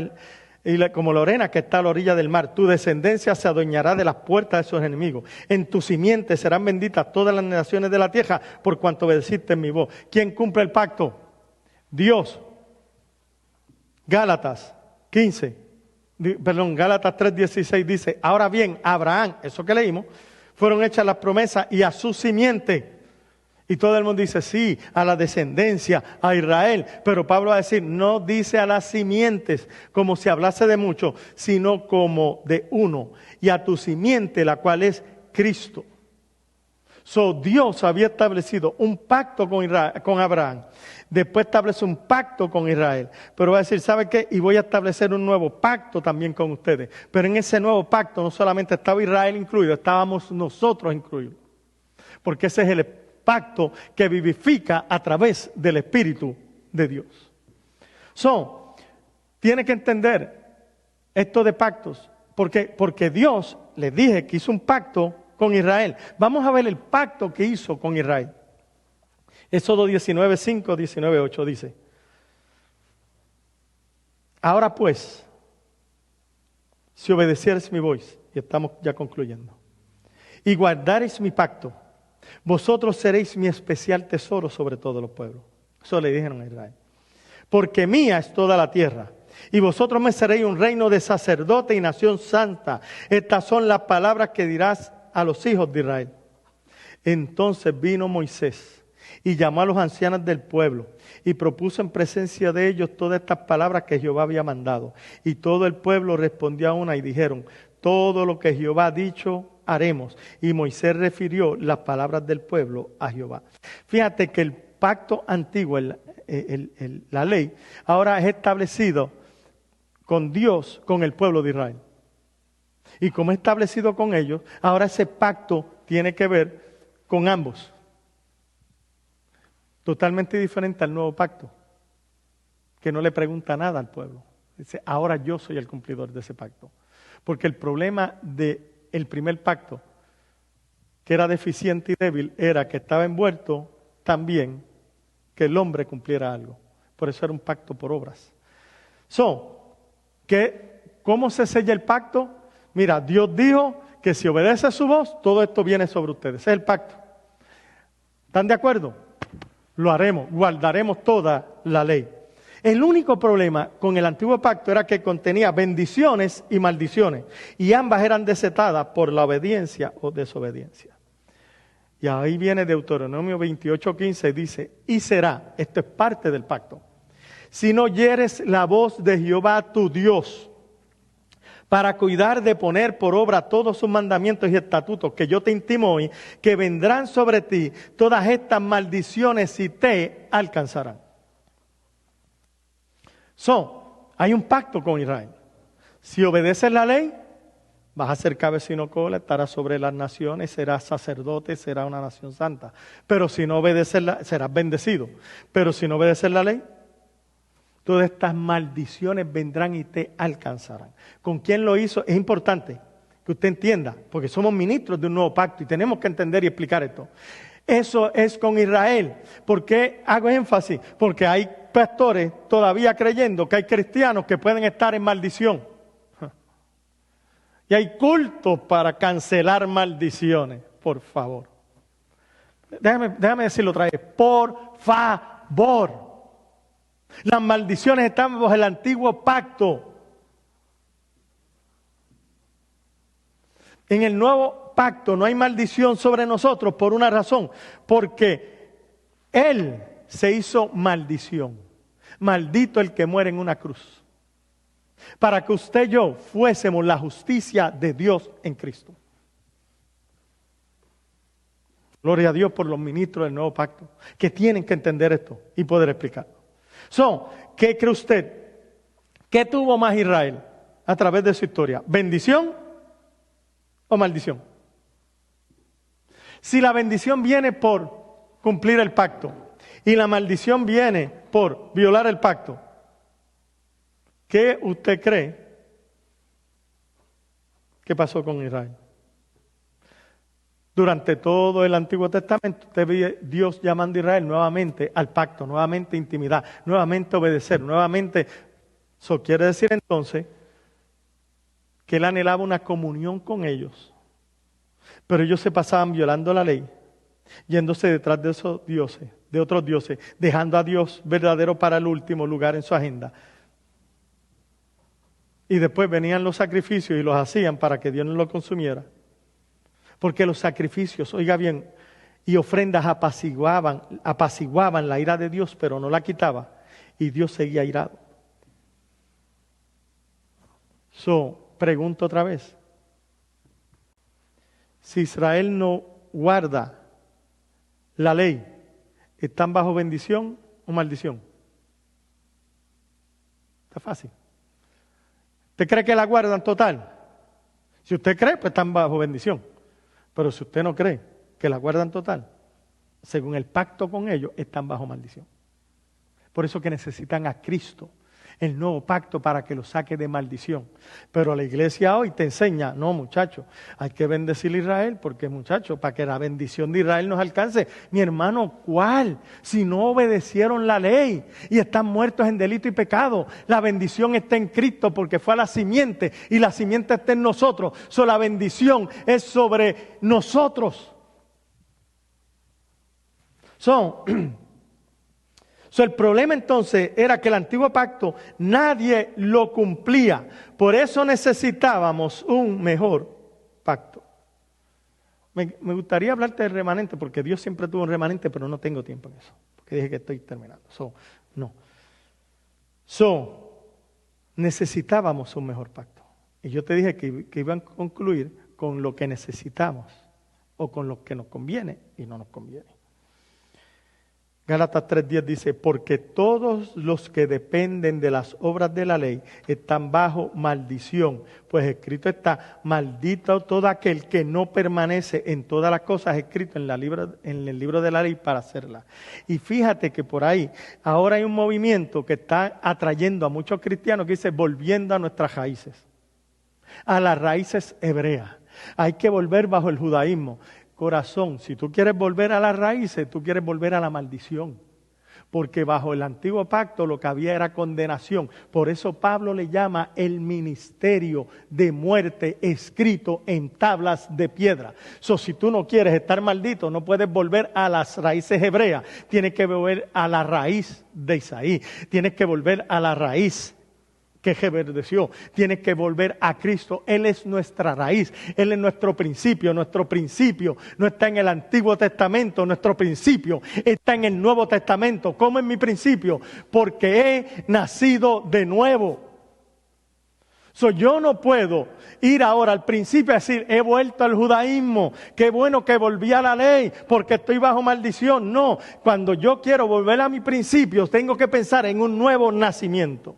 como la arena que está a la orilla del mar. Tu descendencia se adueñará de las puertas de sus enemigos. En tu simiente serán benditas todas las naciones de la tierra, por cuanto obedeciste en mi voz. ¿Quién cumple el pacto? Dios. Gálatas 3:16 dice, ahora bien, a Abraham, eso que leímos, fueron hechas las promesas y a su simiente. Y todo el mundo dice, sí, a la descendencia, a Israel. Pero Pablo va a decir, no dice a las simientes, como si hablase de mucho, sino como de uno. Y a tu simiente, la cual es Cristo. Dios había establecido un pacto con Abraham. Después establece un pacto con Israel. Pero va a decir, ¿sabe qué? Y voy a establecer un nuevo pacto también con ustedes. Pero en ese nuevo pacto no solamente estaba Israel incluido, estábamos nosotros incluidos. Porque ese es el pacto que vivifica a través del Espíritu de Dios. Tiene que entender esto de pactos, porque Dios, les dije que hizo un pacto con Israel. Vamos a ver el pacto que hizo con Israel. Éxodo 19:5, 19:8 dice, ahora pues, si obedecieres mi voz, y estamos ya concluyendo, y guardareis mi pacto, vosotros seréis mi especial tesoro sobre todos los pueblos. Eso le dijeron a Israel. Porque mía es toda la tierra, y vosotros me seréis un reino de sacerdote y nación santa. Estas son las palabras que dirás a los hijos de Israel. Entonces vino Moisés y llamó a los ancianos del pueblo y propuso en presencia de ellos todas estas palabras que Jehová había mandado. Y todo el pueblo respondió a una y dijeron, todo lo que Jehová ha dicho haremos. Y Moisés refirió las palabras del pueblo a Jehová. Fíjate que el pacto antiguo, la ley, ahora es establecido con Dios, con el pueblo de Israel. Y como es establecido con ellos, ahora ese pacto tiene que ver con ambos. Totalmente diferente al nuevo pacto, que no le pregunta nada al pueblo. Dice, ahora yo soy el cumplidor de ese pacto. Porque el problema del primer pacto, que era deficiente y débil, era que estaba envuelto también que el hombre cumpliera algo. Por eso era un pacto por obras. ¿Cómo se sella el pacto? Mira, Dios dijo que si obedece su voz, todo esto viene sobre ustedes. Ese es el pacto. ¿Están de acuerdo? Lo haremos, guardaremos toda la ley. El único problema con el antiguo pacto era que contenía bendiciones y maldiciones, y ambas eran desatadas por la obediencia o desobediencia. Y ahí viene Deuteronomio 28:15 y dice, y será, esto es parte del pacto, si no oyeres la voz de Jehová tu Dios, para cuidar de poner por obra todos sus mandamientos y estatutos que yo te intimo hoy, que vendrán sobre ti todas estas maldiciones y te alcanzarán. hay un pacto con Israel. Si obedeces la ley, vas a ser cabecino cola, estarás sobre las naciones, serás sacerdote, serás una nación santa. Pero si no obedeces serás bendecido. Pero si no obedeces la ley, todas estas maldiciones vendrán y te alcanzarán. ¿Con quién lo hizo? Es importante que usted entienda, porque somos ministros de un nuevo pacto y tenemos que entender y explicar esto. Eso es con Israel. ¿Por qué hago énfasis? Porque hay pastores todavía creyendo que hay cristianos que pueden estar en maldición. Y hay cultos para cancelar maldiciones, por favor. Déjame decirlo otra vez, por favor. Las maldiciones están bajo el antiguo pacto. En el nuevo pacto no hay maldición sobre nosotros por una razón, porque Él se hizo maldición. Maldito el que muere en una cruz. Para que usted y yo fuésemos la justicia de Dios en Cristo. Gloria a Dios por los ministros del nuevo pacto, que tienen que entender esto y poder explicarlo. ¿Qué cree usted? ¿Qué tuvo más Israel a través de su historia? ¿Bendición o maldición? Si la bendición viene por cumplir el pacto y la maldición viene por violar el pacto, ¿qué usted cree que pasó con Israel? Durante todo el Antiguo Testamento, usted ve Dios llamando a Israel nuevamente al pacto, nuevamente intimidad, nuevamente obedecer, nuevamente. Eso quiere decir entonces que Él anhelaba una comunión con ellos, pero ellos se pasaban violando la ley, yéndose detrás de esos dioses, de otros dioses, dejando a Dios verdadero para el último lugar en su agenda. Y después venían los sacrificios y los hacían para que Dios no los consumiera. Porque los sacrificios, oiga bien, y ofrendas apaciguaban la ira de Dios, pero no la quitaba. Y Dios seguía irado. Pregunto otra vez. Si Israel no guarda la ley, ¿están bajo bendición o maldición? Está fácil. ¿Usted cree que la guardan total? Si usted cree, pues están bajo bendición. Pero si usted no cree que la guardan total, según el pacto con ellos, están bajo maldición. Por eso que necesitan a Cristo, el nuevo pacto, para que los saque de maldición. Pero la iglesia hoy te enseña, no muchachos, hay que bendecir a Israel, porque muchachos, para que la bendición de Israel nos alcance. Mi hermano, ¿cuál? Si no obedecieron la ley y están muertos en delito y pecado, la bendición está en Cristo porque fue a la simiente y la simiente está en nosotros. La bendición es sobre nosotros. El problema entonces era que el antiguo pacto nadie lo cumplía. Por eso necesitábamos un mejor pacto. Me gustaría hablarte del remanente, porque Dios siempre tuvo un remanente, pero no tengo tiempo en eso. Porque dije que estoy terminando. Necesitábamos un mejor pacto. Y yo te dije que iban a concluir con lo que necesitamos o con lo que nos conviene y no nos conviene. Gálatas 3:10 dice, porque todos los que dependen de las obras de la ley están bajo maldición, pues escrito está, maldito todo aquel que no permanece en todas las cosas escritas en el libro de la ley para hacerlas. Y fíjate que por ahí, ahora hay un movimiento que está atrayendo a muchos cristianos que dice, volviendo a nuestras raíces, a las raíces hebreas. Hay que volver bajo el judaísmo. Corazón, si tú quieres volver a las raíces, tú quieres volver a la maldición. Porque bajo el antiguo pacto lo que había era condenación. Por eso Pablo le llama el ministerio de muerte escrito en tablas de piedra. Si tú no quieres estar maldito, no puedes volver a las raíces hebreas. Tienes que volver a la raíz de Isaí. Tienes que volver a la raíz que reverdeció. Tienes que volver a Cristo. Él es nuestra raíz. Él es nuestro principio. Nuestro principio no está en el Antiguo Testamento. Nuestro principio está en el Nuevo Testamento. ¿Cómo es mi principio? Porque he nacido de nuevo. Yo no puedo ir ahora al principio a decir, he vuelto al judaísmo, qué bueno que volví a la ley, porque estoy bajo maldición. No, cuando yo quiero volver a mi principio, tengo que pensar en un nuevo nacimiento.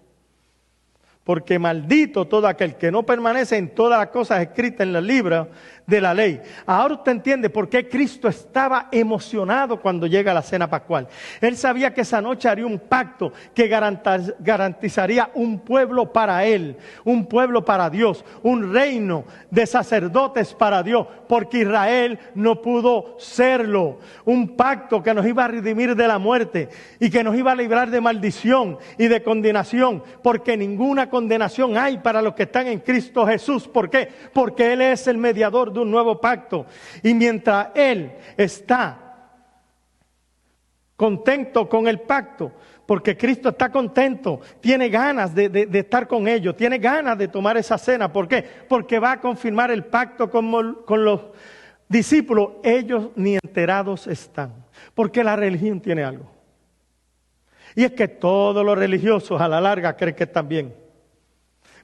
porque maldito todo aquel que no permanece en todas las cosas escritas en el libro de la ley. Ahora usted entiende por qué Cristo estaba emocionado cuando llega la cena pascual. Él sabía que esa noche haría un pacto que garantizaría un pueblo para Él, un pueblo para Dios, un reino de sacerdotes para Dios, porque Israel no pudo serlo. Un pacto que nos iba a redimir de la muerte y que nos iba a librar de maldición y de condenación, porque ninguna condenación hay para los que están en Cristo Jesús. ¿Por qué? Porque Él es el mediador de un nuevo pacto. Y mientras Él está contento con el pacto, porque Cristo está contento, tiene ganas de estar con ellos, tiene ganas de tomar esa cena. ¿Por qué? Porque va a confirmar el pacto con los discípulos. Ellos ni enterados están, porque la religión tiene algo. Y es que todos los religiosos a la larga creen que están bien,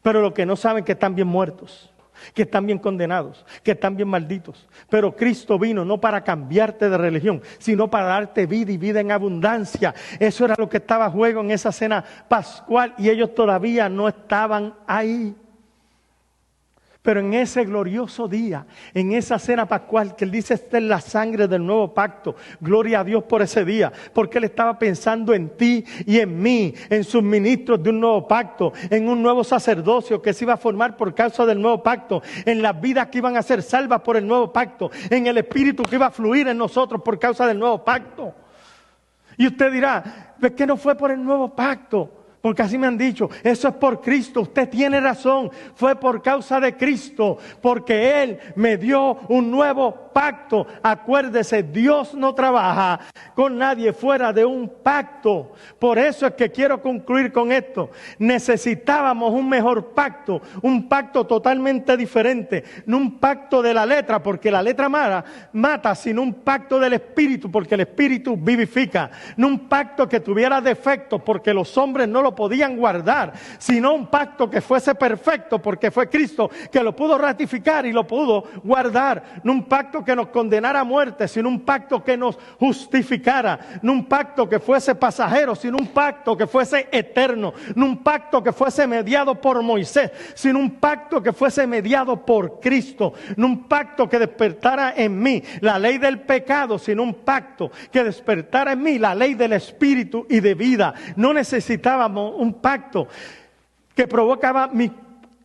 pero los que no saben que están bien muertos, que están bien condenados, que están bien malditos. Pero Cristo vino no para cambiarte de religión, sino para darte vida y vida en abundancia. Eso era lo que estaba a juego en esa cena pascual y ellos todavía no estaban ahí. Pero en ese glorioso día, en esa cena pascual, que Él dice, esta es la sangre del nuevo pacto. Gloria a Dios por ese día, porque Él estaba pensando en ti y en mí, en sus ministros de un nuevo pacto, en un nuevo sacerdocio que se iba a formar por causa del nuevo pacto, en las vidas que iban a ser salvas por el nuevo pacto, en el Espíritu que iba a fluir en nosotros por causa del nuevo pacto. Y usted dirá, ¿es que no fue por el nuevo pacto? Porque así me han dicho, eso es por Cristo. Usted tiene razón, fue por causa de Cristo, porque Él me dio un nuevo pacto. Acuérdese, Dios no trabaja con nadie fuera de un pacto. Por eso es que quiero concluir con esto. Necesitábamos un mejor pacto, un pacto totalmente diferente, no un pacto de la letra, porque la letra mata, sino un pacto del Espíritu, porque el Espíritu vivifica. No un pacto que tuviera defectos, porque los hombres no lo podían guardar, sino un pacto que fuese perfecto, porque fue Cristo que lo pudo ratificar y lo pudo guardar. No un pacto que nos condenara a muerte, sino un pacto que nos justificara. No un pacto que fuese pasajero, sino un pacto que fuese eterno. No un pacto que fuese mediado por Moisés, sino un pacto que fuese mediado por Cristo. No un pacto que despertara en mí la ley del pecado, sino un pacto que despertara en mí la ley del Espíritu y de vida. No necesitábamos un pacto que provocaba mis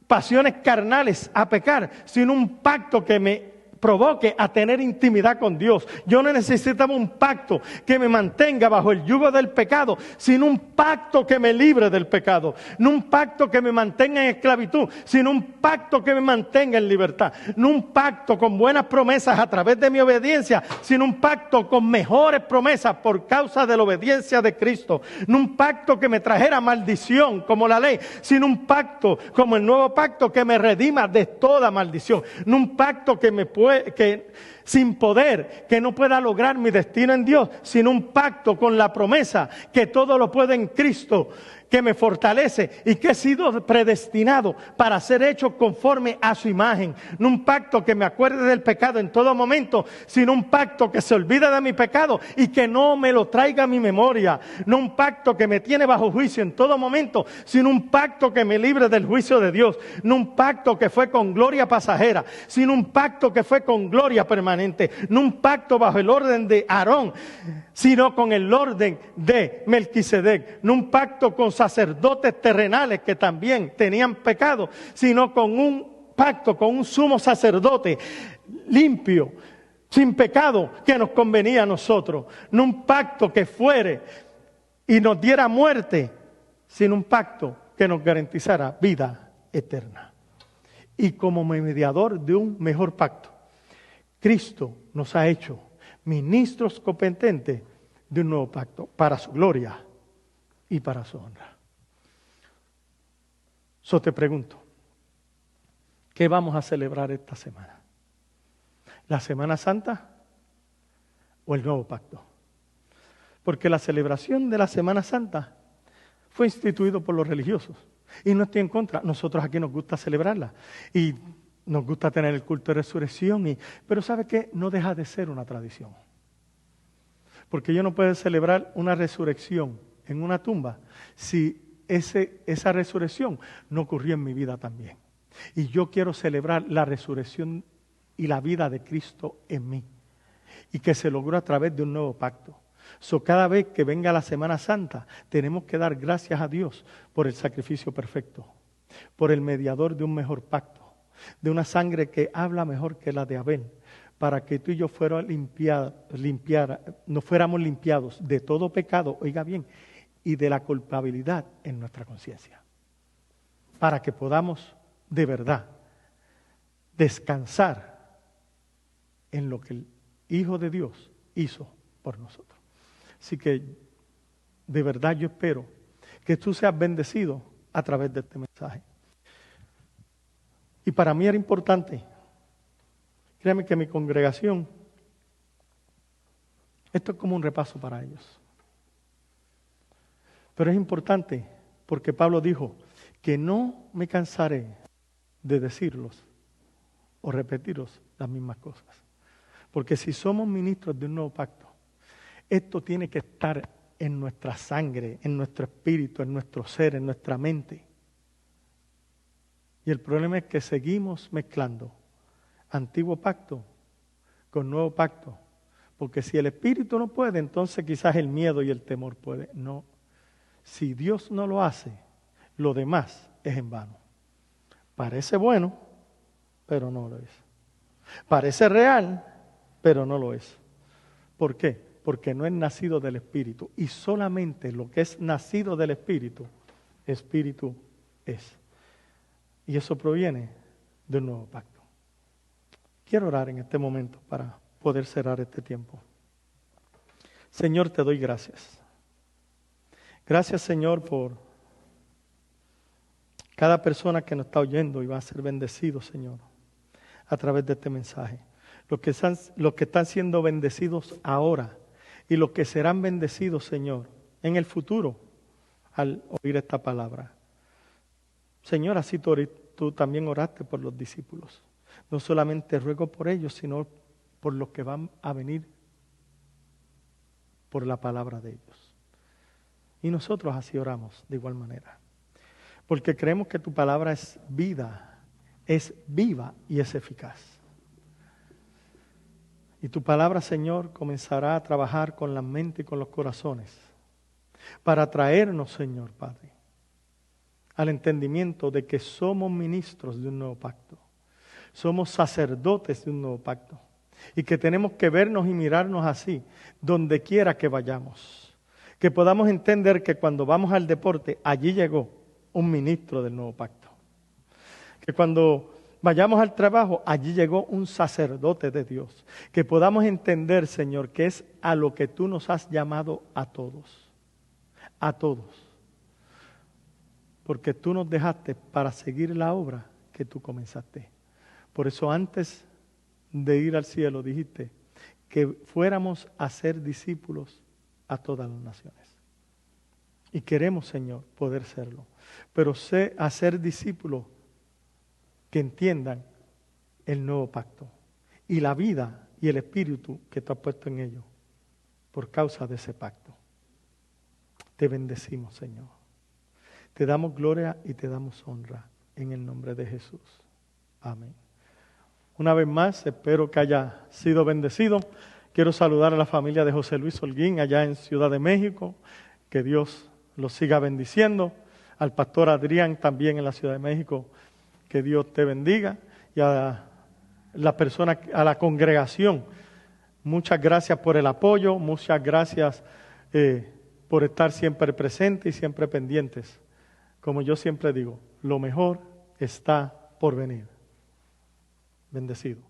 pasiones carnales a pecar, sino un pacto que me provoque a tener intimidad con Dios. Yo no necesitaba un pacto que me mantenga bajo el yugo del pecado, sino un pacto que me libre del pecado. No un pacto que me mantenga en esclavitud, sino un pacto que me mantenga en libertad. No un pacto con buenas promesas a través de mi obediencia, sino un pacto con mejores promesas por causa de la obediencia de Cristo. No un pacto que me trajera maldición como la ley, sino un pacto como el nuevo pacto que me redima de toda maldición. No un pacto que sin poder, que no pueda lograr mi destino en Dios, sino un pacto con la promesa que todo lo puede en Cristo, que me fortalece y que he sido predestinado para ser hecho conforme a su imagen. No un pacto que me acuerde del pecado en todo momento, sino un pacto que se olvide de mi pecado y que no me lo traiga a mi memoria. No un pacto que me tiene bajo juicio en todo momento, sino un pacto que me libre del juicio de Dios. No un pacto que fue con gloria pasajera, sino un pacto que fue con gloria permanente. No un pacto bajo el orden de Aarón, sino con el orden de Melquisedec. No un pacto con sacerdotes terrenales que también tenían pecado, sino con un pacto, con un sumo sacerdote limpio, sin pecado, que nos convenía a nosotros. No un pacto que fuere y nos diera muerte, sino un pacto que nos garantizara vida eterna. Y como mediador de un mejor pacto, Cristo nos ha hecho ministros competentes de un nuevo pacto para su gloria y para su honra. So te pregunto, ¿qué vamos a celebrar esta semana? ¿La Semana Santa o el nuevo pacto? Porque la celebración de la Semana Santa fue instituido por los religiosos y no estoy en contra. Nosotros aquí nos gusta celebrarla y nos gusta tener el culto de resurrección, pero ¿sabe qué? No deja de ser una tradición. Porque yo no puedo celebrar una resurrección en una tumba si esa resurrección no ocurrió en mi vida también. Y yo quiero celebrar la resurrección y la vida de Cristo en mí. Y que se logró a través de un nuevo pacto. Cada vez que venga la Semana Santa, tenemos que dar gracias a Dios por el sacrificio perfecto, por el mediador de un mejor pacto, de una sangre que habla mejor que la de Abel, para que tú y yo no fuéramos limpiados de todo pecado, oiga bien, y de la culpabilidad en nuestra conciencia, para que podamos de verdad descansar en lo que el Hijo de Dios hizo por nosotros. Así que de verdad yo espero que tú seas bendecido a través de este mensaje. Y para mí era importante, créame que mi congregación, esto es como un repaso para ellos. Pero es importante porque Pablo dijo que no me cansaré de decirlos o repetiros las mismas cosas. Porque si somos ministros de un nuevo pacto, esto tiene que estar en nuestra sangre, en nuestro espíritu, en nuestro ser, en nuestra mente. Y el problema es que seguimos mezclando antiguo pacto con nuevo pacto. Porque si el espíritu no puede, entonces quizás el miedo y el temor puede. No. Si Dios no lo hace, lo demás es en vano. Parece bueno, pero no lo es. Parece real, pero no lo es. ¿Por qué? Porque no es nacido del Espíritu. Y solamente lo que es nacido del Espíritu, Espíritu es. Y eso proviene de un nuevo pacto. Quiero orar en este momento para poder cerrar este tiempo. Señor, te doy gracias. Gracias, Señor, por cada persona que nos está oyendo y va a ser bendecido, Señor, a través de este mensaje. Los que están siendo bendecidos ahora y los que serán bendecidos, Señor, en el futuro al oír esta palabra. Señor, así tú también oraste por los discípulos. No solamente ruego por ellos, sino por los que van a venir por la palabra de ellos. Y nosotros así oramos de igual manera. Porque creemos que tu palabra es vida, es viva y es eficaz. Y tu palabra, Señor, comenzará a trabajar con la mente y con los corazones para traernos, Señor Padre, al entendimiento de que somos ministros de un nuevo pacto. Somos sacerdotes de un nuevo pacto. Y que tenemos que vernos y mirarnos así, donde quiera que vayamos. Que podamos entender que cuando vamos al deporte, allí llegó un ministro del nuevo pacto. Que cuando vayamos al trabajo, allí llegó un sacerdote de Dios. Que podamos entender, Señor, que es a lo que tú nos has llamado a todos. A todos. Porque tú nos dejaste para seguir la obra que tú comenzaste. Por eso antes de ir al cielo dijiste que fuéramos a ser discípulos a todas las naciones. Y queremos, Señor, poder serlo. Pero a ser discípulos que entiendan el nuevo pacto y la vida y el espíritu que tú has puesto en ellos por causa de ese pacto. Te bendecimos, Señor. Te damos gloria y te damos honra en el nombre de Jesús. Amén. Una vez más, espero que haya sido bendecido. Quiero saludar a la familia de José Luis Holguín allá en Ciudad de México. Que Dios los siga bendiciendo. Al pastor Adrián también en la Ciudad de México. Que Dios te bendiga. Y a la persona, a la congregación, muchas gracias por el apoyo. Muchas gracias por estar siempre presentes y siempre pendientes. Como yo siempre digo, lo mejor está por venir. Bendecido.